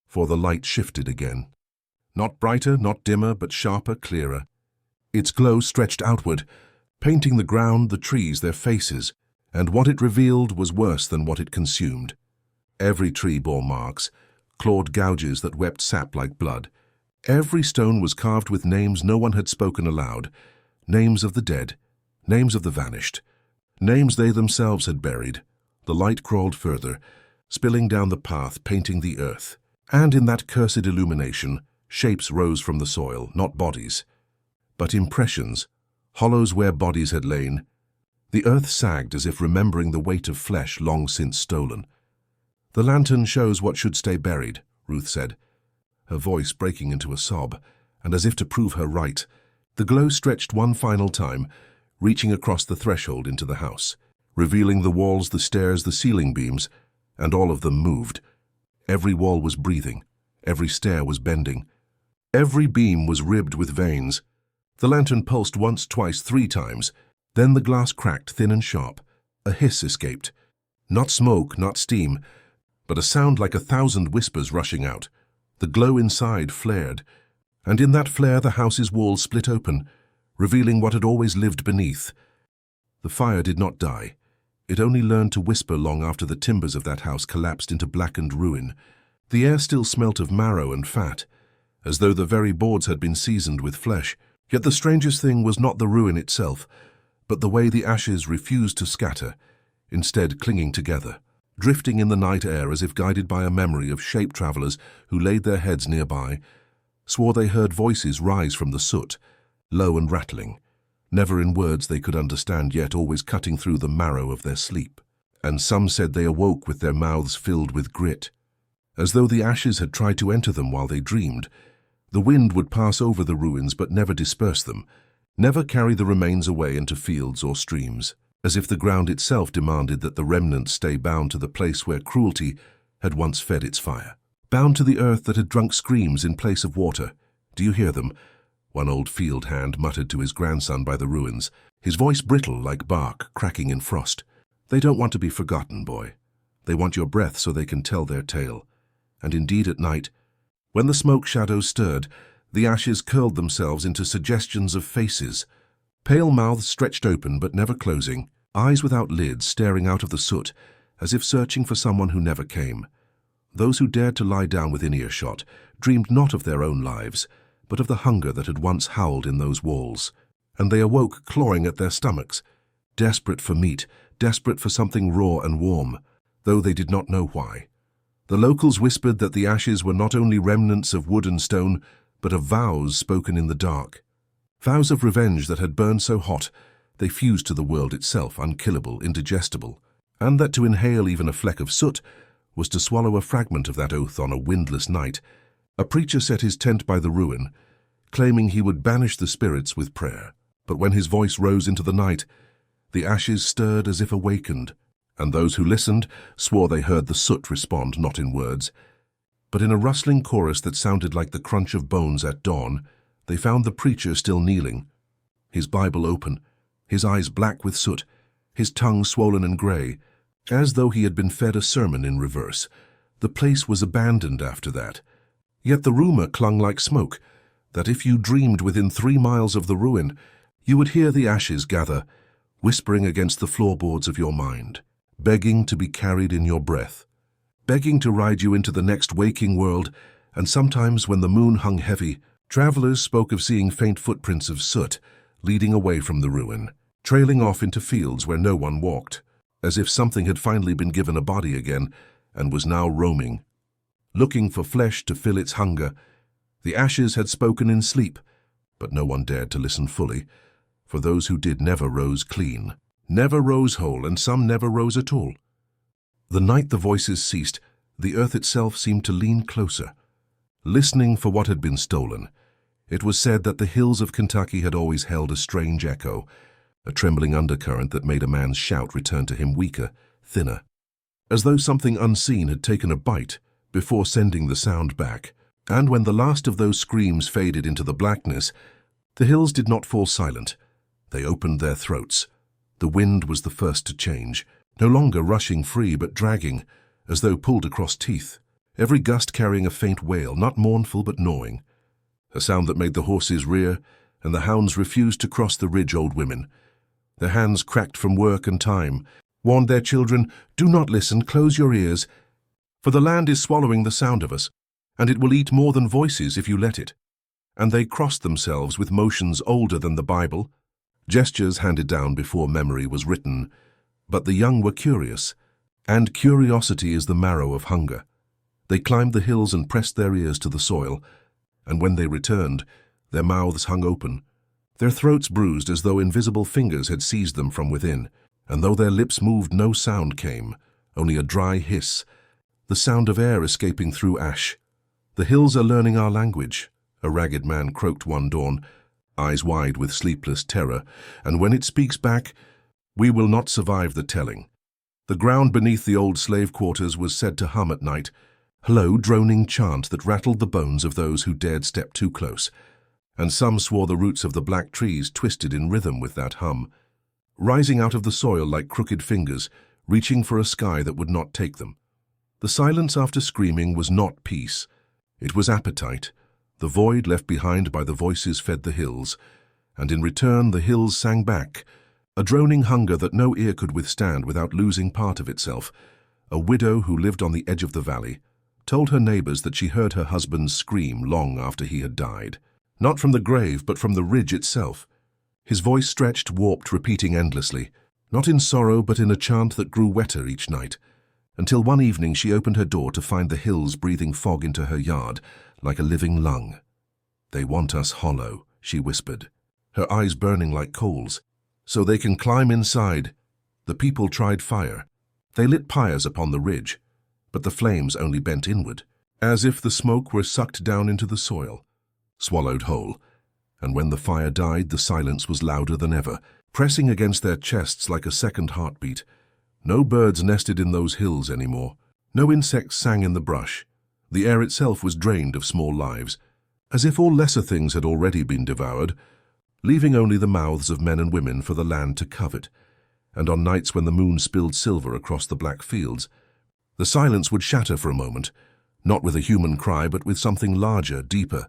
For the light shifted again. Not brighter, not dimmer, but sharper, clearer. Its glow stretched outward, painting the ground, the trees, their faces, and what it revealed was worse than what it consumed. Every tree bore marks, clawed gouges that wept sap like blood. Every stone was carved with names no one had spoken aloud, names of the dead, names of the vanished, names they themselves had buried. The light crawled further, spilling down the path, painting the earth. And in that cursed illumination, shapes rose from the soil, not bodies, but impressions, hollows where bodies had lain. The earth sagged as if remembering the weight of flesh long since stolen. "The lantern shows what should stay buried," Ruth said, her voice breaking into a sob, and as if to prove her right, the glow stretched one final time, reaching across the threshold into the house, revealing the walls, the stairs, the ceiling beams, and all of them moved. Every wall was breathing, every stair was bending, every beam was ribbed with veins. The lantern pulsed once, twice, 3 times, then the glass cracked thin and sharp. A hiss escaped. Not smoke, not steam, but a sound like 1,000 whispers rushing out. The glow inside flared, and in that flare the house's walls split open, revealing what had always lived beneath. The fire did not die. It only learned to whisper long after the timbers of that house collapsed into blackened ruin. The air still smelt of marrow and fat, as though the very boards had been seasoned with flesh. Yet the strangest thing was not the ruin itself, but the way the ashes refused to scatter, instead clinging together, drifting in the night air as if guided by a memory of shape-travelers who laid their heads nearby, swore they heard voices rise from the soot, low and rattling, never in words they could understand, yet always cutting through the marrow of their sleep. And some said they awoke with their mouths filled with grit, as though the ashes had tried to enter them while they dreamed. The wind would pass over the ruins but never disperse them, never carry the remains away into fields or streams, as if the ground itself demanded that the remnants stay bound to the place where cruelty had once fed its fire, bound to the earth that had drunk screams in place of water. "Do you hear them?" one old field hand muttered to his grandson by the ruins, his voice brittle like bark cracking in frost. "They don't want to be forgotten, boy. They want your breath so they can tell their tale. And indeed at night, When the smoke shadows stirred, the ashes curled themselves into suggestions of faces. Pale mouths stretched open but never closing, eyes without lids staring out of the soot, as if searching for someone who never came. Those who dared to lie down within earshot dreamed not of their own lives, but of the hunger that had once howled in those walls. And they awoke clawing at their stomachs, desperate for meat, desperate for something raw and warm, though they did not know why. The locals whispered that the ashes were not only remnants of wood and stone, but of vows spoken in the dark. Vows of revenge that had burned so hot they fused to the world itself, unkillable, indigestible, and that to inhale even a fleck of soot was to swallow a fragment of that oath on a windless night. A preacher set his tent by the ruin, claiming he would banish the spirits with prayer. But when his voice rose into the night, the ashes stirred as if awakened, and those who listened swore they heard the soot respond not in words, but in a rustling chorus that sounded like the crunch of bones at dawn. They found the preacher still kneeling, his Bible open, his eyes black with soot, his tongue swollen and grey, as though he had been fed a sermon in reverse. The place was abandoned after that. Yet the rumour clung like smoke, that if you dreamed within 3 miles of the ruin, you would hear the ashes gather, whispering against the floorboards of your mind, begging to be carried in your breath, begging to ride you into the next waking world. And sometimes when the moon hung heavy, travellers spoke of seeing faint footprints of soot leading away from the ruin, trailing off into fields where no one walked, as if something had finally been given a body again and was now roaming, looking for flesh to fill its hunger. The ashes had spoken in sleep, but no one dared to listen fully, for those who did never rose clean, never rose whole, and some never rose at all. The night the voices ceased, the earth itself seemed to lean closer, listening for what had been stolen. It was said that the hills of Kentucky had always held a strange echo, a trembling undercurrent that made a man's shout return to him weaker, thinner, as though something unseen had taken a bite before sending the sound back. And when the last of those screams faded into the blackness, the hills did not fall silent. They opened their throats. The wind was the first to change, no longer rushing free but dragging, as though pulled across teeth, every gust carrying a faint wail, not mournful but gnawing, a sound that made the horses rear and the hounds refused to cross the ridge. Old women, their hands cracked from work and time, warned their children, "Do not listen, close your ears, for the land is swallowing the sound of us, and it will eat more than voices if you let it." And they crossed themselves with motions older than the Bible, gestures handed down before memory was written. But the young were curious, and curiosity is the marrow of hunger. They climbed the hills and pressed their ears to the soil, and when they returned, their mouths hung open, their throats bruised as though invisible fingers had seized them from within, and though their lips moved, no sound came, only a dry hiss, the sound of air escaping through ash. "The hills are learning our language," a ragged man croaked one dawn, eyes wide with sleepless terror, "and when it speaks back, we will not survive the telling." The ground beneath the old slave quarters was said to hum at night, a low, droning chant that rattled the bones of those who dared step too close, and some swore the roots of the black trees twisted in rhythm with that hum, rising out of the soil like crooked fingers, reaching for a sky that would not take them. The silence after screaming was not peace. It was appetite. The void left behind by the voices fed the hills, and in return the hills sang back, a droning hunger that no ear could withstand without losing part of itself. A widow who lived on the edge of the valley told her neighbors that she heard her husband scream long after he had died, not from the grave but from the ridge itself. His voice stretched, warped, repeating endlessly, not in sorrow but in a chant that grew wetter each night, until one evening she opened her door to find the hills breathing fog into her yard like a living lung. "They want us hollow," she whispered, her eyes burning like coals, "so they can climb inside." The people tried fire. They lit pyres upon the ridge, but the flames only bent inward, as if the smoke were sucked down into the soil, swallowed whole. And when the fire died, the silence was louder than ever, pressing against their chests like a second heartbeat. No birds nested in those hills anymore. No insects sang in the brush. The air itself was drained of small lives, as if all lesser things had already been devoured, leaving only the mouths of men and women for the land to covet. And on nights when the moon spilled silver across the black fields, the silence would shatter for a moment, not with a human cry, but with something larger, deeper,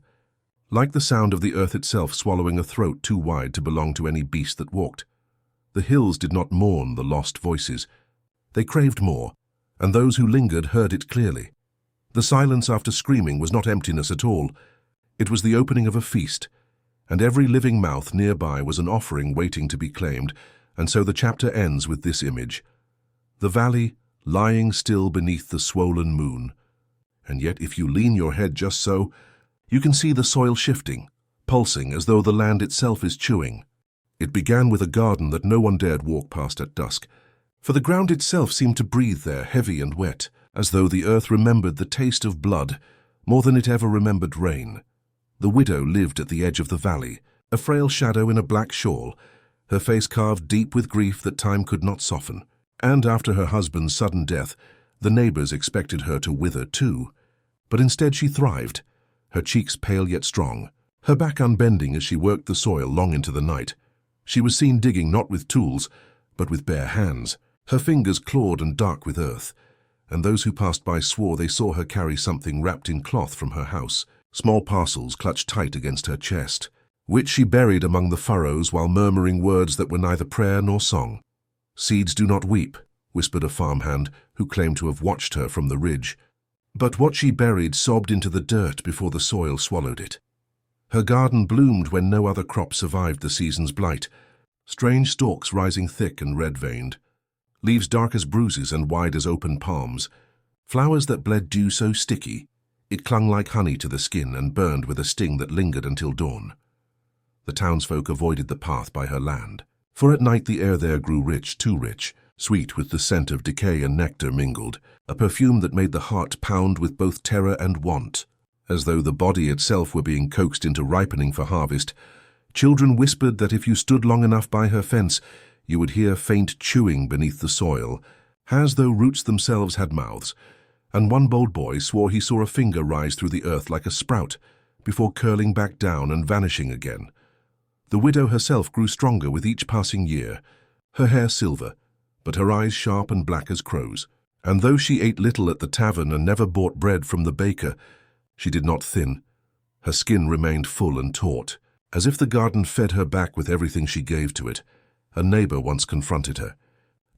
like the sound of the earth itself swallowing a throat too wide to belong to any beast that walked. The hills did not mourn the lost voices. They craved more, and those who lingered heard it clearly. The silence after screaming was not emptiness at all. It was the opening of a feast, and every living mouth nearby was an offering waiting to be claimed, and so the chapter ends with this image: the valley lying still beneath the swollen moon. And yet if you lean your head just so, you can see the soil shifting, pulsing as though the land itself is chewing. It began with a garden that no one dared walk past at dusk, for the ground itself seemed to breathe there, heavy and wet, as though the earth remembered the taste of blood more than it ever remembered rain. The widow lived at the edge of the valley, a frail shadow in a black shawl, her face carved deep with grief that time could not soften. And after her husband's sudden death, the neighbors expected her to wither too. But instead she thrived, her cheeks pale yet strong, her back unbending as she worked the soil long into the night. She was seen digging not with tools, but with bare hands, her fingers clawed and dark with earth, and those who passed by swore they saw her carry something wrapped in cloth from her house, small parcels clutched tight against her chest, which she buried among the furrows while murmuring words that were neither prayer nor song. "Seeds do not weep," whispered a farmhand who claimed to have watched her from the ridge. But what she buried sobbed into the dirt before the soil swallowed it. Her garden bloomed when no other crop survived the season's blight, strange stalks rising thick and red-veined, leaves dark as bruises and wide as open palms, flowers that bled dew so sticky it clung like honey to the skin and burned with a sting that lingered until dawn. The townsfolk avoided the path by her land, for at night the air there grew rich, too rich, sweet with the scent of decay and nectar mingled, a perfume that made the heart pound with both terror and want. As though the body itself were being coaxed into ripening for harvest, children whispered that if you stood long enough by her fence, you would hear faint chewing beneath the soil, as though roots themselves had mouths, and one bold boy swore he saw a finger rise through the earth like a sprout, before curling back down and vanishing again. The widow herself grew stronger with each passing year, her hair silver, but her eyes sharp and black as crows, and though she ate little at the tavern and never bought bread from the baker, she did not thin. Her skin remained full and taut, as if the garden fed her back with everything she gave to it. A neighbor once confronted her.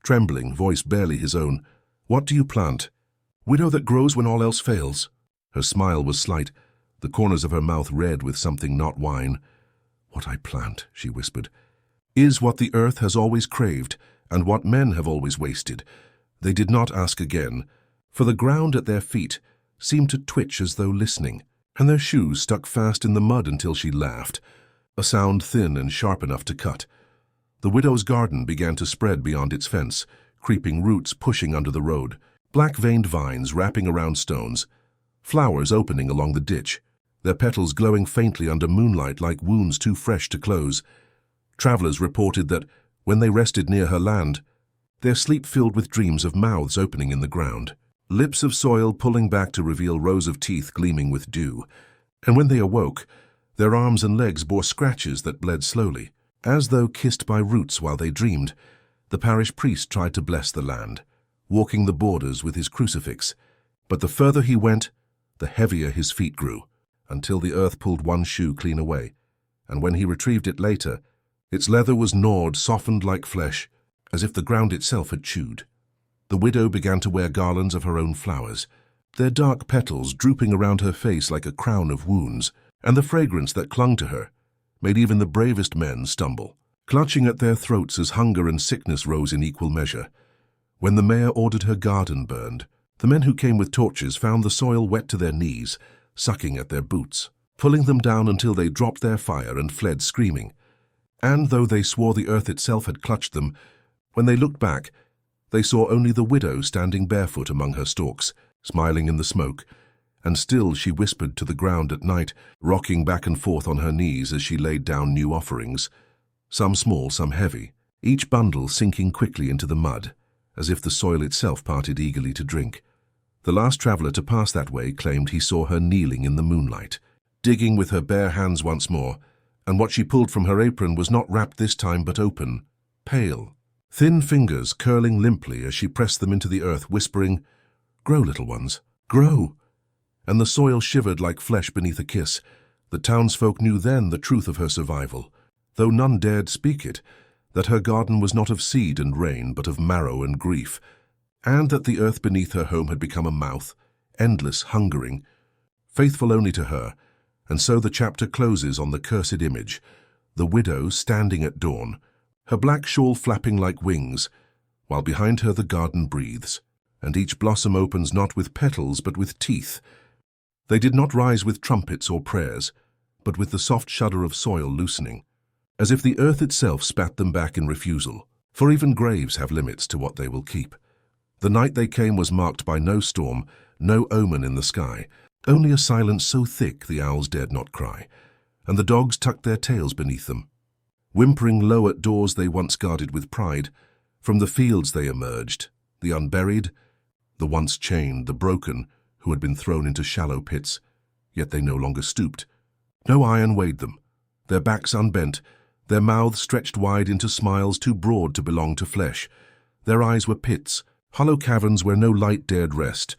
Trembling, voice barely his own, "What do you plant? Widow that grows when all else fails." Her smile was slight, the corners of her mouth red with something not wine. "What I plant," she whispered, "is what the earth has always craved, and what men have always wasted." They did not ask again, for the ground at their feet seemed to twitch as though listening, and their shoes stuck fast in the mud until she laughed, a sound thin and sharp enough to cut. The widow's garden began to spread beyond its fence, creeping roots pushing under the road, black-veined vines wrapping around stones, flowers opening along the ditch, their petals glowing faintly under moonlight like wounds too fresh to close. Travelers reported that, when they rested near her land, their sleep filled with dreams of mouths opening in the ground, lips of soil pulling back to reveal rows of teeth gleaming with dew, and when they awoke, their arms and legs bore scratches that bled slowly, as though kissed by roots while they dreamed. The parish priest tried to bless the land, walking the borders with his crucifix, but the further he went, the heavier his feet grew, until the earth pulled one shoe clean away, and when he retrieved it later, its leather was gnawed, softened like flesh, as if the ground itself had chewed. The widow began to wear garlands of her own flowers, their dark petals drooping around her face like a crown of wounds, and the fragrance that clung to her made even the bravest men stumble, clutching at their throats as hunger and sickness rose in equal measure. When the mayor ordered her garden burned, the men who came with torches found the soil wet to their knees, sucking at their boots, pulling them down until they dropped their fire and fled screaming. And though they swore the earth itself had clutched them, when they looked back, they saw only the widow standing barefoot among her stalks, smiling in the smoke, and still she whispered to the ground at night, rocking back and forth on her knees as she laid down new offerings, some small, some heavy, each bundle sinking quickly into the mud, as if the soil itself parted eagerly to drink. The last traveller to pass that way claimed he saw her kneeling in the moonlight, digging with her bare hands once more, and what she pulled from her apron was not wrapped this time but open, pale, thin fingers curling limply as she pressed them into the earth, whispering, "Grow, little ones, grow." and the soil shivered like flesh beneath a kiss. The townsfolk knew then the truth of her survival, though none dared speak it, that her garden was not of seed and rain, but of marrow and grief, and that the earth beneath her home had become a mouth, endless, hungering, faithful only to her. And so the chapter closes on the cursed image, the widow standing at dawn, her black shawl flapping like wings, while behind her the garden breathes, and each blossom opens not with petals but with teeth. They did not rise with trumpets or prayers, but with the soft shudder of soil loosening, as if the earth itself spat them back in refusal, for even graves have limits to what they will keep. The night they came was marked by no storm, no omen in the sky, only a silence so thick the owls dared not cry, and the dogs tucked their tails beneath them. Whimpering low at doors they once guarded with pride, from the fields they emerged, the unburied, the once chained, the broken, who had been thrown into shallow pits, yet they no longer stooped. No iron weighed them, their backs unbent, their mouths stretched wide into smiles too broad to belong to flesh. Their eyes were pits, hollow caverns where no light dared rest,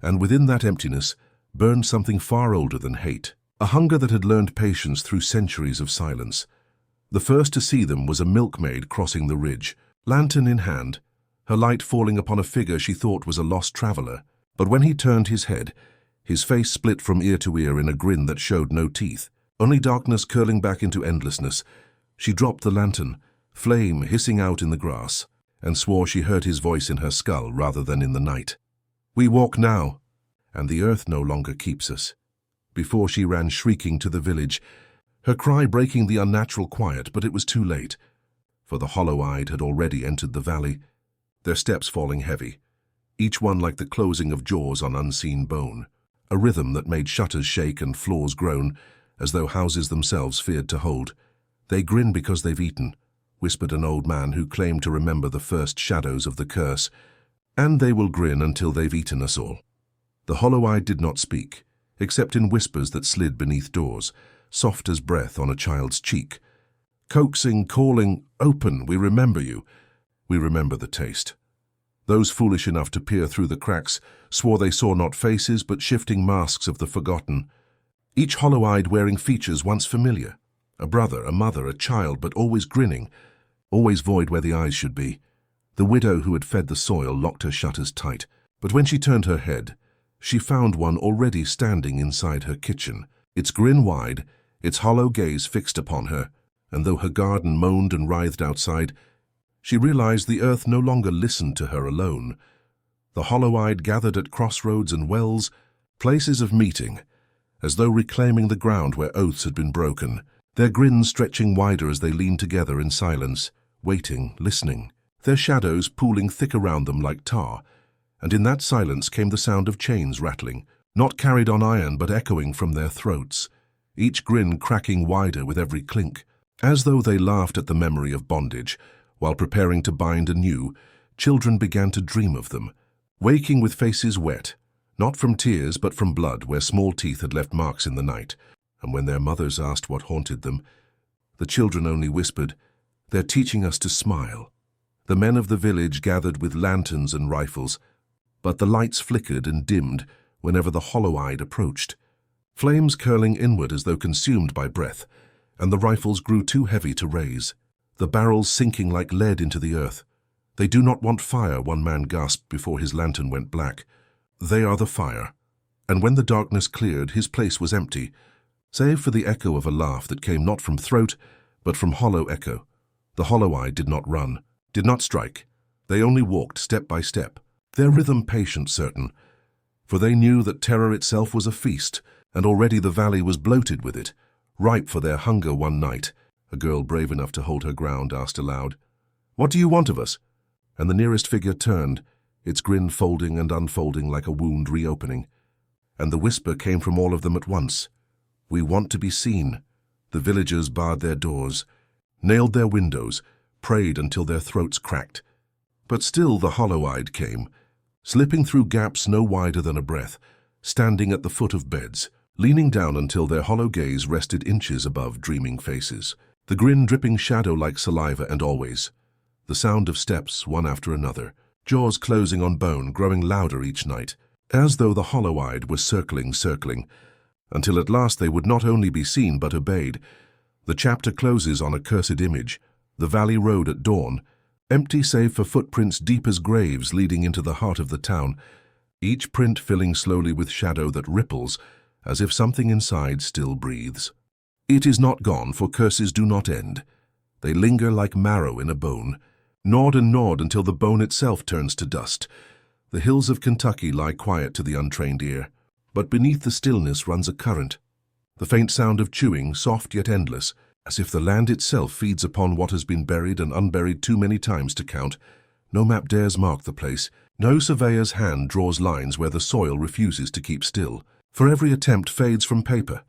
and within that emptiness burned something far older than hate, a hunger that had learned patience through centuries of silence. The first to see them was a milkmaid crossing the ridge, lantern in hand, her light falling upon a figure she thought was a lost traveler. But when he turned his head, his face split from ear to ear in a grin that showed no teeth, only darkness curling back into endlessness. She dropped the lantern, flame hissing out in the grass, and swore she heard his voice in her skull rather than in the night. "We walk now, and the earth no longer keeps us." Before she ran shrieking to the village, her cry breaking the unnatural quiet, but it was too late, for the hollow-eyed had already entered the valley, their steps falling heavy, each one like the closing of jaws on unseen bone, a rhythm that made shutters shake and floors groan, as though houses themselves feared to hold. "They grin because they've eaten," whispered an old man who claimed to remember the first shadows of the curse, "and they will grin until they've eaten us all." The hollow-eyed did not speak, except in whispers that slid beneath doors, soft as breath on a child's cheek. Coaxing, calling, "Open, we remember you. We remember the taste." Those foolish enough to peer through the cracks swore they saw not faces but shifting masks of the forgotten, each hollow-eyed wearing features once familiar, a brother, a mother, a child, but always grinning, always void where the eyes should be. The widow who had fed the soil locked her shutters tight, but when she turned her head, she found one already standing inside her kitchen, its grin wide, its hollow gaze fixed upon her, and though her garden moaned and writhed outside, she realized the earth no longer listened to her alone. The hollow-eyed gathered at crossroads and wells, places of meeting, as though reclaiming the ground where oaths had been broken, their grins stretching wider as they leaned together in silence, waiting, listening, their shadows pooling thick around them like tar, and in that silence came the sound of chains rattling, not carried on iron but echoing from their throats, each grin cracking wider with every clink, as though they laughed at the memory of bondage. While preparing to bind anew, children began to dream of them, waking with faces wet, not from tears but from blood where small teeth had left marks in the night, and when their mothers asked what haunted them, the children only whispered, "They're teaching us to smile." The men of the village gathered with lanterns and rifles, but the lights flickered and dimmed whenever the hollow-eyed approached, flames curling inward as though consumed by breath, and the rifles grew too heavy to raise, the barrels sinking like lead into the earth. "They do not want fire," one man gasped before his lantern went black. "They are the fire." And when the darkness cleared, his place was empty, save for the echo of a laugh that came not from throat, but from hollow echo. The hollow-eyed did not run, did not strike. They only walked step by step, their rhythm patient, certain, for they knew that terror itself was a feast, and already the valley was bloated with it, ripe for their hunger. One night, a girl brave enough to hold her ground asked aloud, "What do you want of us?" And the nearest figure turned, its grin folding and unfolding like a wound reopening. And the whisper came from all of them at once, "We want to be seen." The villagers barred their doors, nailed their windows, prayed until their throats cracked. But still the hollow-eyed came, slipping through gaps no wider than a breath, standing at the foot of beds, leaning down until their hollow gaze rested inches above dreaming faces, the grin dripping shadow like saliva, and always the sound of steps one after another, jaws closing on bone, growing louder each night, as though the hollow-eyed were circling, until at last they would not only be seen but obeyed. The chapter closes on a cursed image, the valley road at dawn, empty save for footprints deep as graves leading into the heart of the town, each print filling slowly with shadow that ripples, as if something inside still breathes. It is not gone, for curses do not end. They linger like marrow in a bone, gnawed and gnawed until the bone itself turns to dust. The hills of Kentucky lie quiet to the untrained ear, but beneath the stillness runs a current, the faint sound of chewing, soft yet endless, as if the land itself feeds upon what has been buried and unburied too many times to count. No map dares mark the place. No surveyor's hand draws lines where the soil refuses to keep still. For every attempt fades from paper,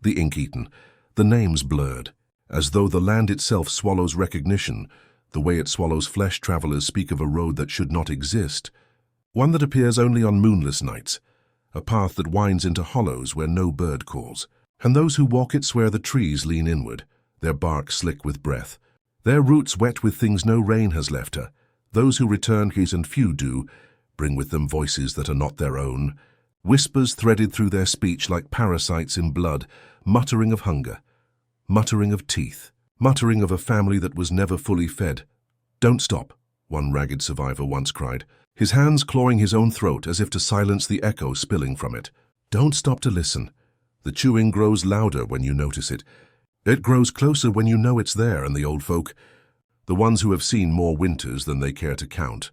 the ink eaten, the names blurred, as though the land itself swallows recognition, the way it swallows flesh. Travelers speak of a road that should not exist, one that appears only on moonless nights, a path that winds into hollows where no bird calls. And those who walk it swear the trees lean inward, their bark slick with breath, their roots wet with things no rain has left her. Those who return, and few do, bring with them voices that are not their own, whispers threaded through their speech like parasites in blood, muttering of hunger, muttering of teeth, muttering of a family that was never fully fed. "Don't stop," one ragged survivor once cried, his hands clawing his own throat as if to silence the echo spilling from it. "Don't stop to listen. The chewing grows louder when you notice it. It grows closer when you know it's there." And the old folk, the ones who have seen more winters than they care to count,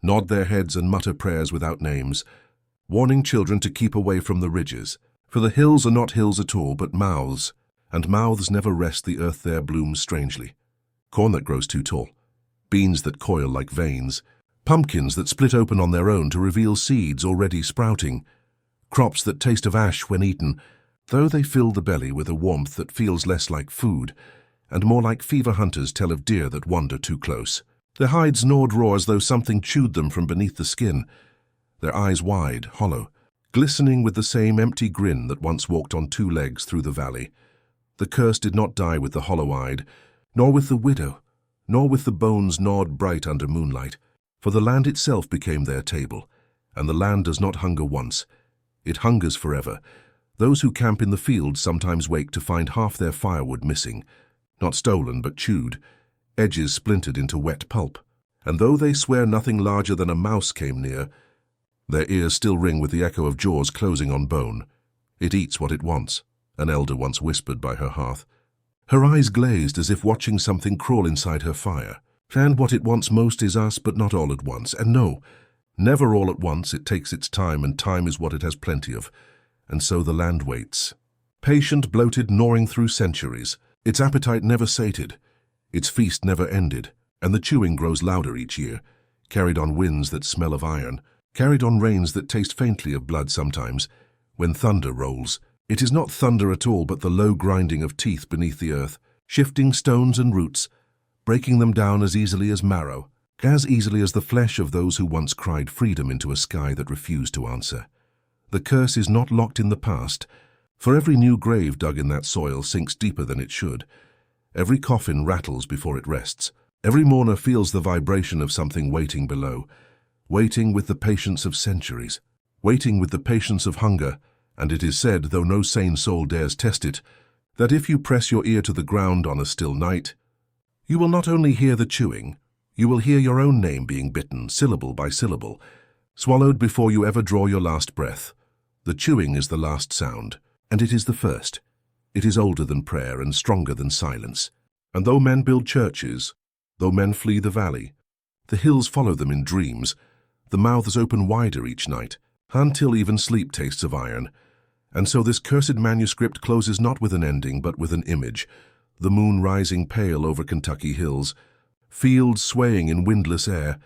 nod their heads and mutter prayers without names, warning children to keep away from the ridges. For the hills are not hills at all, but mouths, and mouths never rest. The earth there blooms strangely. Corn that grows too tall, beans that coil like veins, pumpkins that split open on their own to reveal seeds already sprouting, crops that taste of ash when eaten, though they fill the belly with a warmth that feels less like food, and more like fever hunters tell of deer that wander too close. Their hides gnawed raw as though something chewed them from beneath the skin, their eyes wide, hollow, glistening with the same empty grin that once walked on two legs through the valley. The curse did not die with the hollow-eyed, nor with the widow, nor with the bones gnawed bright under moonlight, for the land itself became their table, and the land does not hunger once. It hungers forever. Those who camp in the fields sometimes wake to find half their firewood missing, not stolen but chewed, edges splintered into wet pulp. And though they swear nothing larger than a mouse came near, their ears still ring with the echo of jaws closing on bone. "It eats what it wants," an elder once whispered by her hearth. Her eyes glazed as if watching something crawl inside her fire. And what it wants most is us, but not all at once. And no, never all at once. It takes its time, and time is what it has plenty of. And so the land waits, patient, bloated, gnawing through centuries, its appetite never sated, its feast never ended, and the chewing grows louder each year, carried on winds that smell of iron, carried on rains that taste faintly of blood sometimes. When thunder rolls, it is not thunder at all, but the low grinding of teeth beneath the earth, shifting stones and roots, breaking them down as easily as marrow, as easily as the flesh of those who once cried freedom into a sky that refused to answer. The curse is not locked in the past, for every new grave dug in that soil sinks deeper than it should. Every coffin rattles before it rests. Every mourner feels the vibration of something waiting below, waiting with the patience of centuries, waiting with the patience of hunger. And it is said, though no sane soul dares test it, that if you press your ear to the ground on a still night, you will not only hear the chewing, you will hear your own name being bitten, syllable by syllable, swallowed before you ever draw your last breath. The chewing is the last sound, and it is the first. It is older than prayer and stronger than silence. And though men build churches, though men flee the valley, the hills follow them in dreams. The mouths open wider each night, until even sleep tastes of iron. And so this cursed manuscript closes not with an ending, but with an image, the moon rising pale over Kentucky hills, fields swaying in windless air,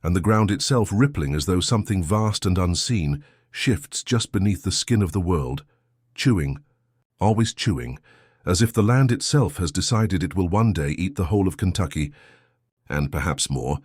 and the ground itself rippling as though something vast and unseen shifts just beneath the skin of the world, chewing, always chewing, as if the land itself has decided it will one day eat the whole of Kentucky, and perhaps more,